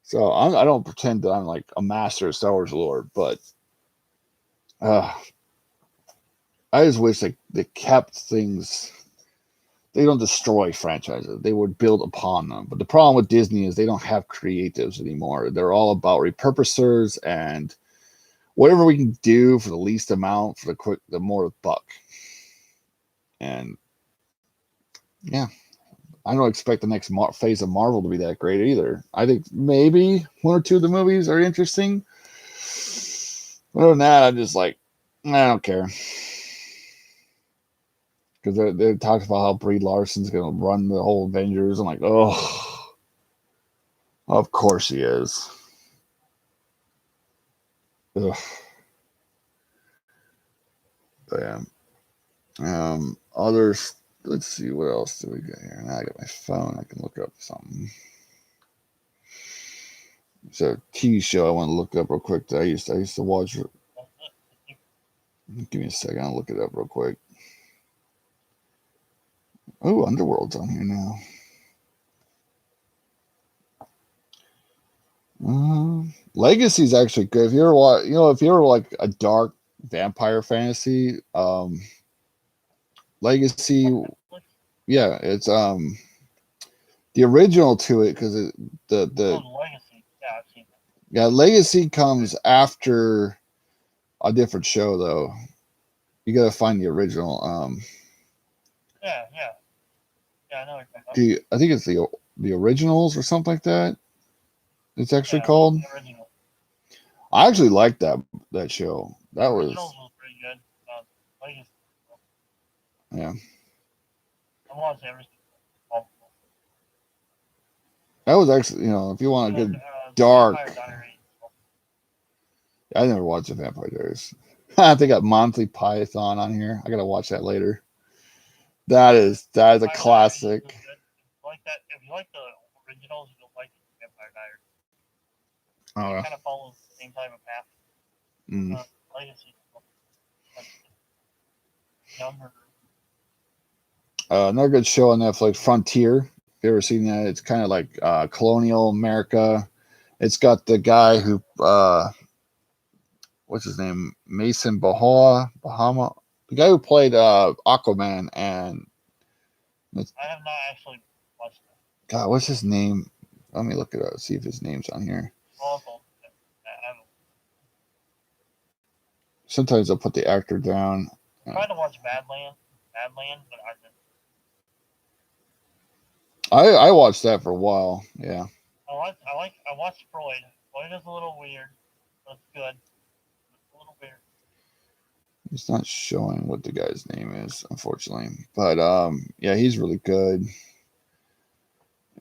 So I don't pretend that I'm like a master of Star Wars lore, but I just wish they kept things. They don't destroy franchises. They would build upon them. But the problem with Disney is they don't have creatives anymore. They're all about repurposers and whatever we can do for the least amount for the more buck. And yeah, I don't expect the next phase of Marvel to be that great either. I think maybe one or two of the movies are interesting. Other than that, I'm just like, I don't care. Because they talked about how Brie Larson's going to run the whole Avengers. I'm like, oh, of course she is. Ugh. Damn. Others, let's see, what else do we got here? Now I got my phone. I can look up something. It's a TV show I want to look up real quick that I used to watch. Give me a second. I'll look it up real quick. Oh, Underworld's on here now. Legacy's actually good. If you ever watch, if you ever like a dark vampire fantasy, Legacy, yeah, it's the original to it because Legacy, yeah, I've seen that. Yeah, Legacy comes after a different show though. You gotta find the original. Yeah, I know. I think it's the originals or something like that. It's actually called. The original. I actually liked that show. That was. Originals was pretty good. Legacy. Yeah. I watched everything. That was actually, if you want a good dark. I never watched the Vampire Diaries. I think I got Monty Python on here. I gotta watch that later. That is a classic. If you like the originals, you'll like Vampire Diaries. Oh, it kind of follows the same type of path. Legacy. Younger. Another good show on Netflix, Frontier. If you ever seen that? It's kind of like colonial America. It's got the guy who what's his name? Mason Bahama. The guy who played Aquaman and I have not actually watched that. God, what's his name? Let me look it up, see if his name's on here. Also, I haven't Sometimes I'll put the actor down. tried to watch Badland, but I didn't. I watched that for a while. Yeah. I watched Freud. Freud is a little weird, but it's good. It's a little weird. It's not showing what the guy's name is, unfortunately. But yeah, he's really good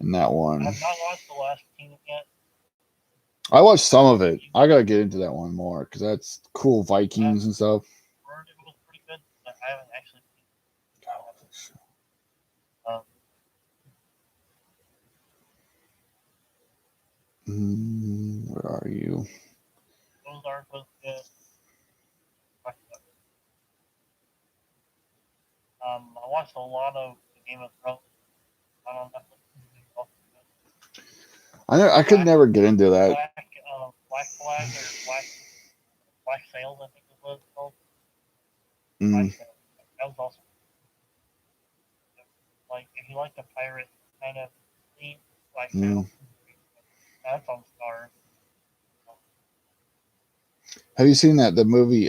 in that I one. have not watched The Last King yet. I watched some of it. I gotta get into that one more because that's cool Vikings and stuff. Heard it was pretty good, but I haven't actually seen it. Where are you? Ozark was good. I watched a lot of Game of Thrones. I don't know. I could never get into that. Black Flag or Black Sails, I think is what it's called. Mm. Black Sails. That was awesome. Like, if you like the pirate kind of theme, Black Sails. That's on Star. Have you seen the movie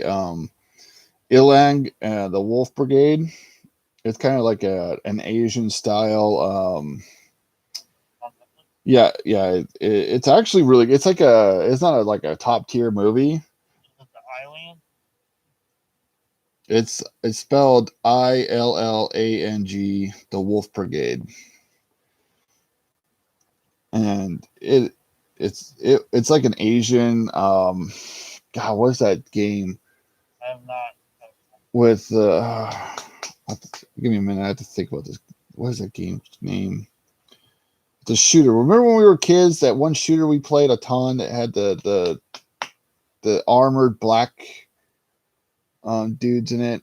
Ilang, the Wolf Brigade? It's kind of like an Asian style. Yeah. It's actually really. It's like it's not like a top tier movie. Is it the Island? It's spelled ILLANG, the Wolf Brigade, and it's like an Asian. God, what's that game? I have not. With give me a minute. I have to think about this. What is that game's name? The shooter. Remember when we were kids? That one shooter we played a ton that had the armored black dudes in it.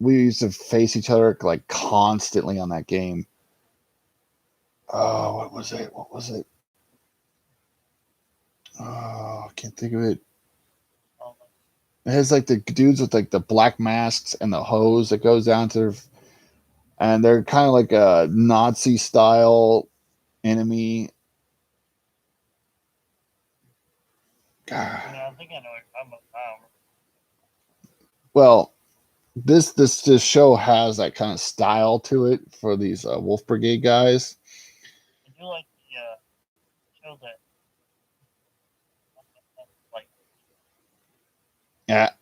We used to face each other like constantly on that game. Oh, what was it? Oh, I can't think of it. It has like the dudes with like the black masks and the hose that goes down to their, and they're kind of like a Nazi style enemy. God. I think I know what you're talking about now. Well, this show has that kind of style to it for these Wolf Brigade guys. Did you like the show that like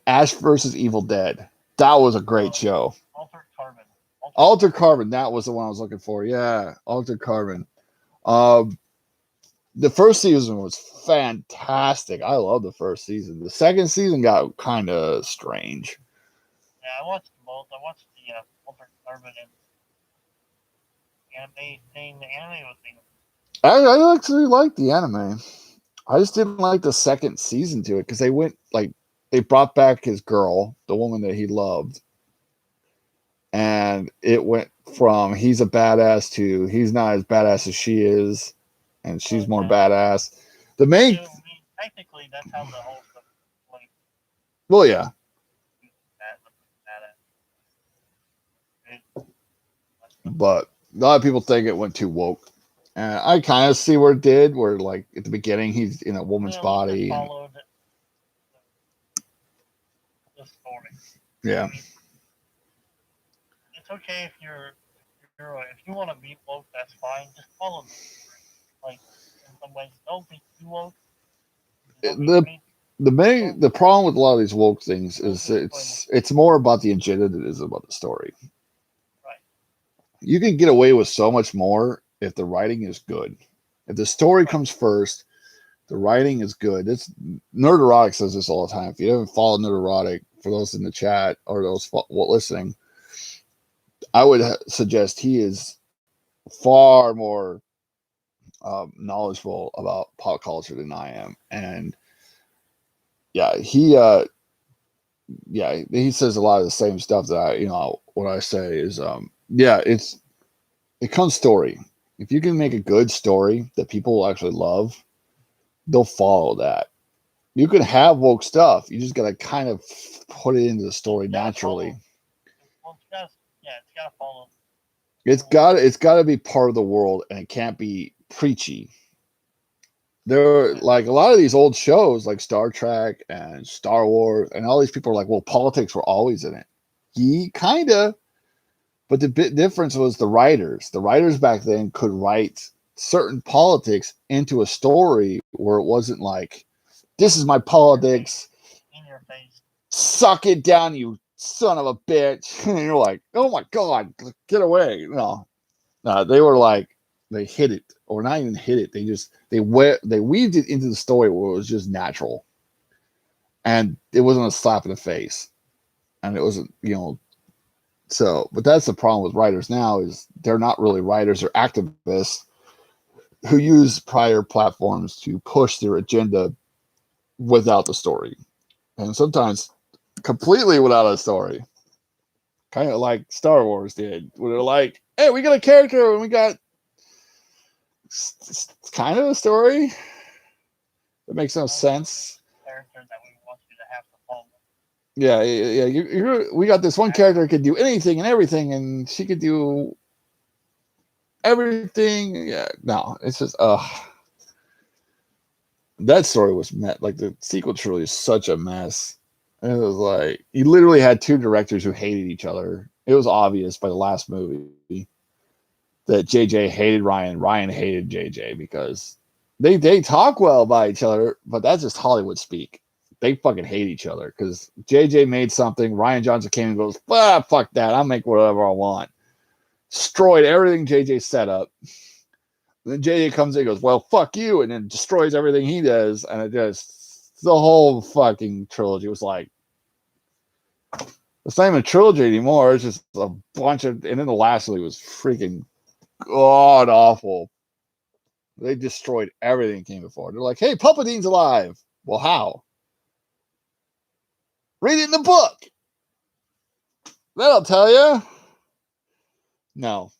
Ash versus Evil Dead? That was a great show. Altered Carbon. Altered Carbon, that was the one I was looking for. Yeah, Altered Carbon. The first season was fantastic. I love the first season. The second season got kind of strange. Yeah, I watched both. I watched the Altered Carbon and anime thing. The anime was being. I actually liked the anime. I just didn't like the second season to it because they brought back his girl, the woman that he loved, and it went from he's a badass to he's not as badass as she is, and she's more badass. The main, technically, that's how the whole stuff went. Well, yeah. But a lot of people think it went too woke. And I kind of see where it did, where like at the beginning he's in a woman's body. Followed the story. Yeah. I mean, it's okay if if you want to be woke, that's fine. Just follow the story. Like in some ways, don't be too woke. The problem with a lot of these woke things is it's more about the agenda than it is about the story. Right. You can get away with so much more if the writing is good. If the story comes first, the writing is good. It's Nerderotic says this all the time. If you haven't followed Nerderotic, for those in the chat or those listening, I would suggest he is far more knowledgeable about pop culture than I am. And yeah, he says a lot of the same stuff that what I say is it comes story. If you can make a good story that people will actually love, they'll follow that. You can have woke stuff. You just gotta kind of put it into the story It's gotta naturally. follow. Well, it's gotta follow. It's gotta be part of the world, and it can't be preachy. There are like a lot of these old shows, like Star Trek and Star Wars, and all these people are like, well, politics were always in it. Kinda, but the bit difference was the writers. The writers back then could write certain politics into a story where it wasn't like, this is my politics, In your face. suck it down, you son of a bitch. And you're like, oh my God, get away. No, they were like, they hit it, or not even hit it. They weaved it into the story where it was just natural. And it wasn't a slap in the face. And it wasn't, so, but that's the problem with writers now is they're not really writers, they're activists who use prior platforms to push their agenda without the story. And sometimes completely without a story. Kind of like Star Wars did, where they're like, hey, we got a character and we got kind of a story that makes no sense. Character that we want you to have to follow. Yeah. We got this one character who could do anything and everything, and she could do everything. Yeah, no, it's just that story was like the sequel trilogy is such a mess. It was like you literally had two directors who hated each other. It was obvious by the last movie that JJ hated Ryan, Ryan hated JJ because they talk well by each other, but that's just Hollywood speak. They fucking hate each other because JJ made something, Ryan Johnson came and goes, fuck that, I'll make whatever I want. Destroyed everything JJ set up. Then JJ comes in and goes, well, fuck you, and then destroys everything he does, and it just the whole fucking trilogy was like, it's not even a trilogy anymore. It's just a bunch of, and then the last movie was freaking god awful. They destroyed everything that came before. They're like, hey, Palpatine's alive. Well, how? Read it in the book. That'll tell you. No.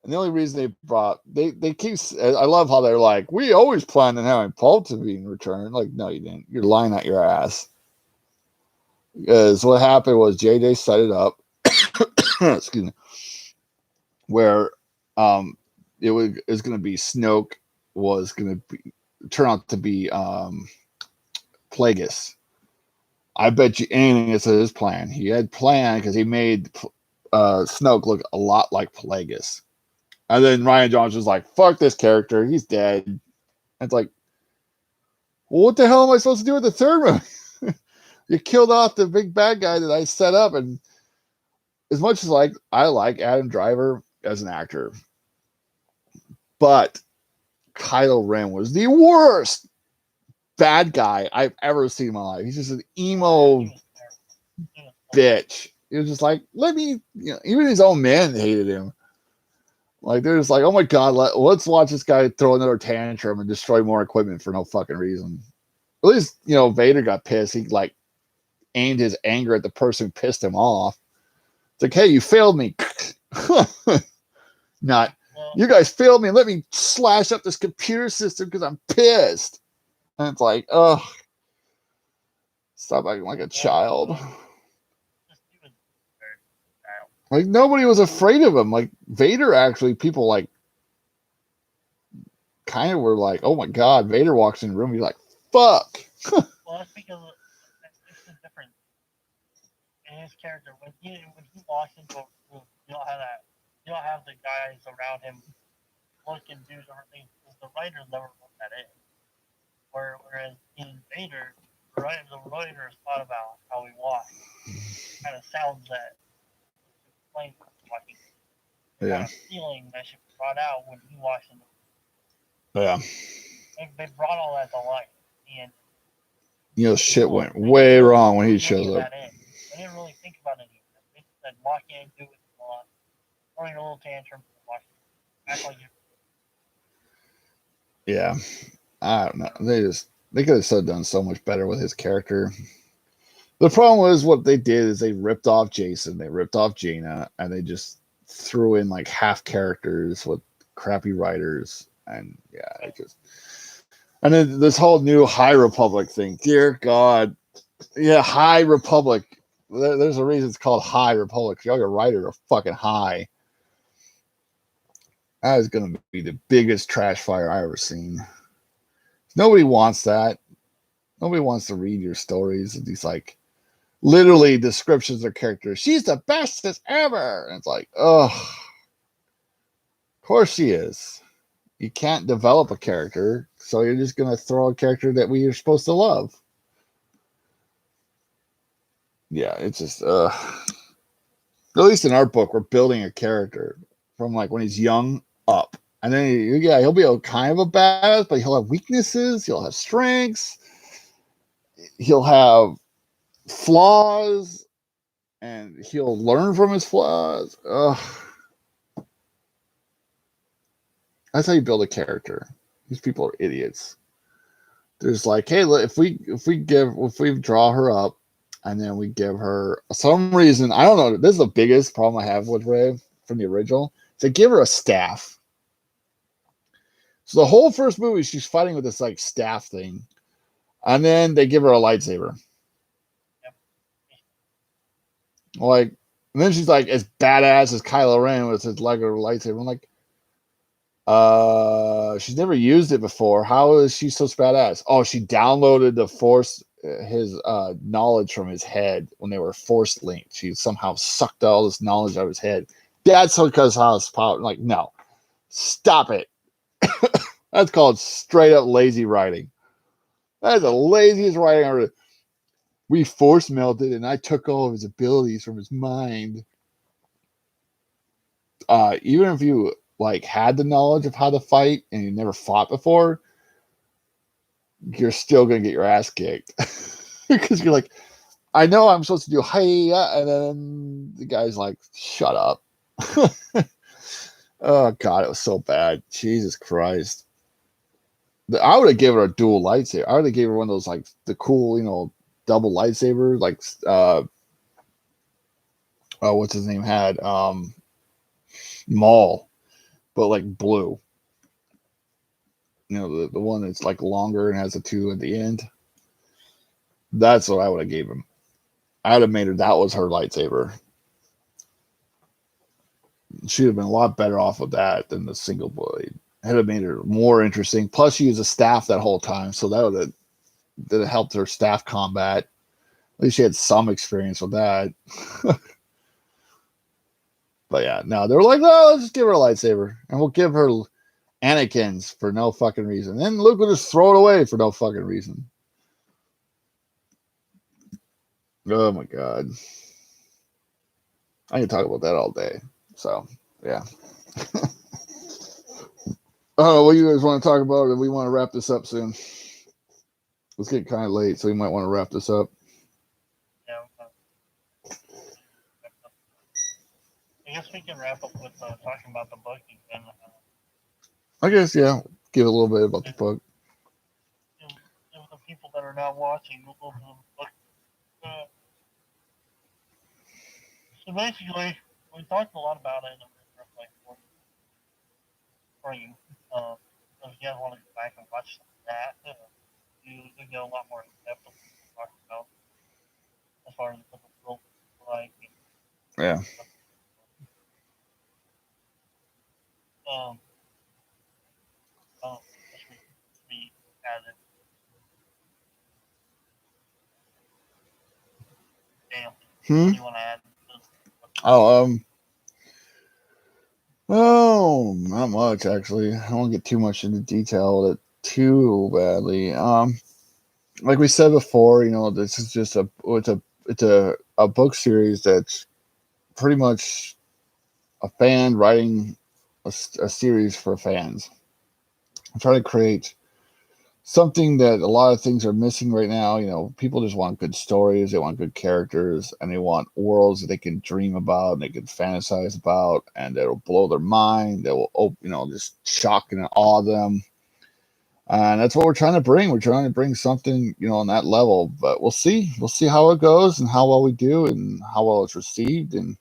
And the only reason they keep, I love how they're like, we always planned on having Palpatine return. Like, no, you didn't. You're lying out your ass. Because what happened was JJ set it up. Excuse me. Where it was going to be Snoke was going to turn out to be Plagueis. I bet you anything it's his plan. He had planned because he made Snoke look a lot like Plagueis. And then Ryan Johnson's like, fuck this character. He's dead. And it's like, well, what the hell am I supposed to do with the third movie? You killed off the big bad guy that I set up. And as much as I like Adam Driver as an actor, but Kylo Ren was the worst bad guy I've ever seen in my life. He's just an emo bitch. He was just like, even his own men hated him. Like, they're just like, oh my God, let's watch this guy throw another tantrum and destroy more equipment for no fucking reason. At least, Vader got pissed. He, aimed his anger at the person who pissed him off. It's like, hey, you failed me. Not, you guys failed me. Let me slash up this computer system because I'm pissed. And it's like, ugh. Stop acting like a child. Like, nobody was afraid of him. Like, Vader, actually, people, kind of were like, oh, my God, Vader walks in the room, he's like, fuck. Well, that's because it's a different in his character. When he walks into a room, you don't have the guys around him look and do different things. The writers never put that in. Whereas in Vader, the writers thought about how he walks. Kind of sounds that explains walking. Yeah. Kind of feeling that should be brought out when he walks in the room. Yeah. They brought all that to light. And shit went way wrong when he shows up. They didn't really think about it. They said, walk in, do what you want. Throwing a little tantrum, walk in. Act like you. Yeah. I don't know. They could have done so much better with his character. The problem was what they did is they ripped off Jason, they ripped off Jaina, and they just threw in half characters with crappy writers. And yeah, it just. And then this whole new High Republic thing. Dear God. Yeah, High Republic. There's a reason it's called High Republic. Y'all, your writers are fucking high. That is going to be the biggest trash fire I ever seen. Nobody wants that. Nobody wants to read your stories. These like literally descriptions of characters. She's the bestest ever. And it's like, oh, of course she is. You can't develop a character, so you're just going to throw a character that we are supposed to love. Yeah, it's just, at least in our book, we're building a character from like when he's young up. And then, he'll be kind of a badass, but he'll have weaknesses. He'll have strengths. He'll have flaws. And he'll learn from his flaws. Ugh. That's how you build a character. These people are idiots. There's like, hey, if we draw her up, and then we give her some reason, I don't know. This is the biggest problem I have with Rey from the original. To give her a staff. So the whole first movie, she's fighting with this like staff thing, and then they give her a lightsaber. Like, and then she's like as badass as Kylo Ren with his Lego lightsaber. I'm like, she's never used it before. How is she so badass? Oh, she downloaded the Force, his knowledge from his head when they were Force linked. She somehow sucked all this knowledge out of his head. That's because how it's power. Like, no, stop it. That's called straight up lazy writing. That is the laziest writing I've ever. We force melted, and I took all of his abilities from his mind. Even if you like had the knowledge of how to fight and you never fought before, you're still gonna get your ass kicked because you're like, I know I'm supposed to do hey, and then the guy's like, shut up. Oh God, it was so bad. Jesus Christ. I would have given her a dual lightsaber. I would have given her one of those like the cool, double lightsaber, like what's his name had Maul, but like blue. The one that's like longer and has a 2 at the end. That's what I would have gave him. I would have made her that was her lightsaber. She'd have been a lot better off with that than the single blade. It would have made her more interesting. Plus, she used a staff that whole time, so that would have helped her staff combat. At least she had some experience with that. But yeah, no, they were like, no, let's just give her a lightsaber. And we'll give her Anakin's for no fucking reason. Then Luke will just throw it away for no fucking reason. Oh my God. I can talk about that all day. So, yeah. Oh, what you guys want to talk about? Or we want to wrap this up soon. It's getting kind of late, so we might want to wrap this up. I guess we can wrap up with talking about the book again. I guess, yeah. Give a little bit about the book. The people that are not watching, a little bit of the book. So basically, we talked a lot about it in the first for you. So if you guys want to go back and watch that, you get a lot more in depth of what we talked about as far as what the world is like. Yeah. We added. Damn. What do you want to add? Oh, not much actually. I don't get too much into detail with it too badly. Like we said before, this is just a book series that's pretty much a fan writing a series for fans. I'm trying to create something that a lot of things are missing right now. People just want good stories, they want good characters, and they want worlds that they can dream about and they can fantasize about, and that'll blow their mind, that will just shock and awe them. And that's what we're trying to bring. We're trying to bring something, on that level. But we'll see. We'll see how it goes and how well we do and how well it's received. And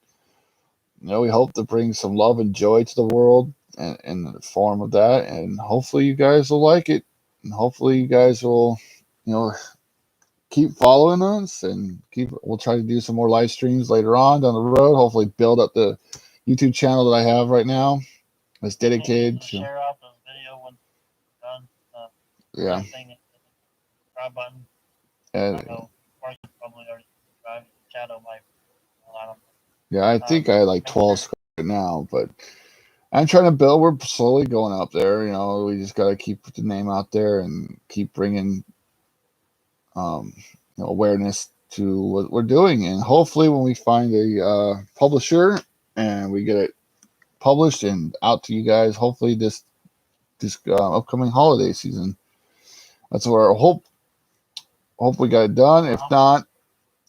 we hope to bring some love and joy to the world in the form of that, and hopefully you guys will like it, and hopefully you guys will, keep following us, and we'll try to do some more live streams later on down the road. Hopefully build up the YouTube channel that I have right now. It's dedicated to, share out this video when it's done. yeah. Thing, subscribe button. And, I know Mark probably already subscribed. Shadow might. I don't know. yeah, I think I had like 12 right now, but I'm trying to build. We're slowly going up there. We just got to keep the name out there and keep bringing awareness to what we're doing. And hopefully when we find a publisher and we get it published and out to you guys, hopefully this upcoming holiday season. That's where I hope we got it done. If not,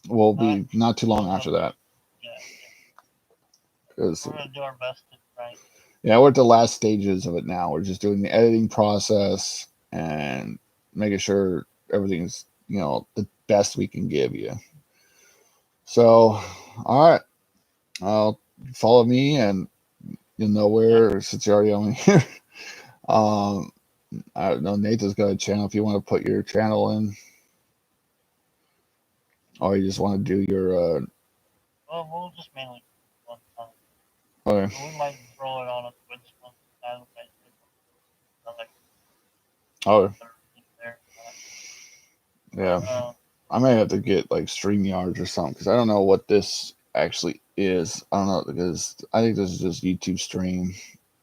we'll be not too long after that. Because we're going to do our best to try. Yeah, we're at the last stages of it now. We're just doing the editing process and making sure everything's, the best we can give you. So, all right. Follow me and you'll know where, since you're already on here. I don't know, Nathan's got a channel if you want to put your channel in. Or you just want to do your... Well, we'll just mainly one time. Okay. We might throw it on a Twitch one time. Oh. Yeah. I may have to get like StreamYards or something because I don't know what this actually is. I don't know, because I think this is just YouTube stream.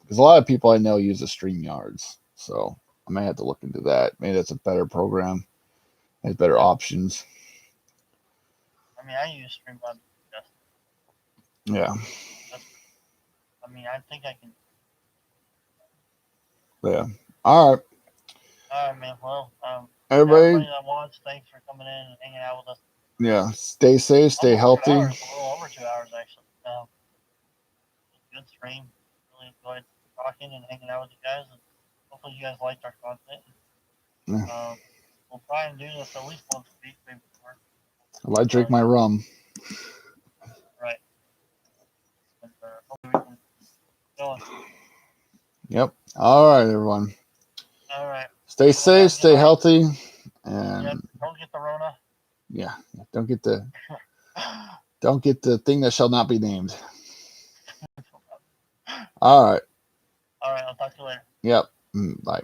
Because a lot of people I know use the StreamYards. So I may have to look into that. Maybe that's a better program. Has better options. I mean, I use StreamYards. Yeah. I mean, I think I can. Yeah. All right. All right, man. Well, everybody that watched, thanks for coming in and hanging out with us. Yeah. Stay safe. Stay healthy. A little over 2 hours, actually. Good stream. Really enjoyed talking and hanging out with you guys. And hopefully you guys liked our content. Yeah. We'll try and do this at least once a week, maybe more. I drink my rum. Right. And, hopefully we can go on. Yep. All right, everyone. All right. Stay safe, stay healthy, and don't get the Rona. Yeah, don't get the thing that shall not be named. All right. All right, I'll talk to you later. Yep. Bye.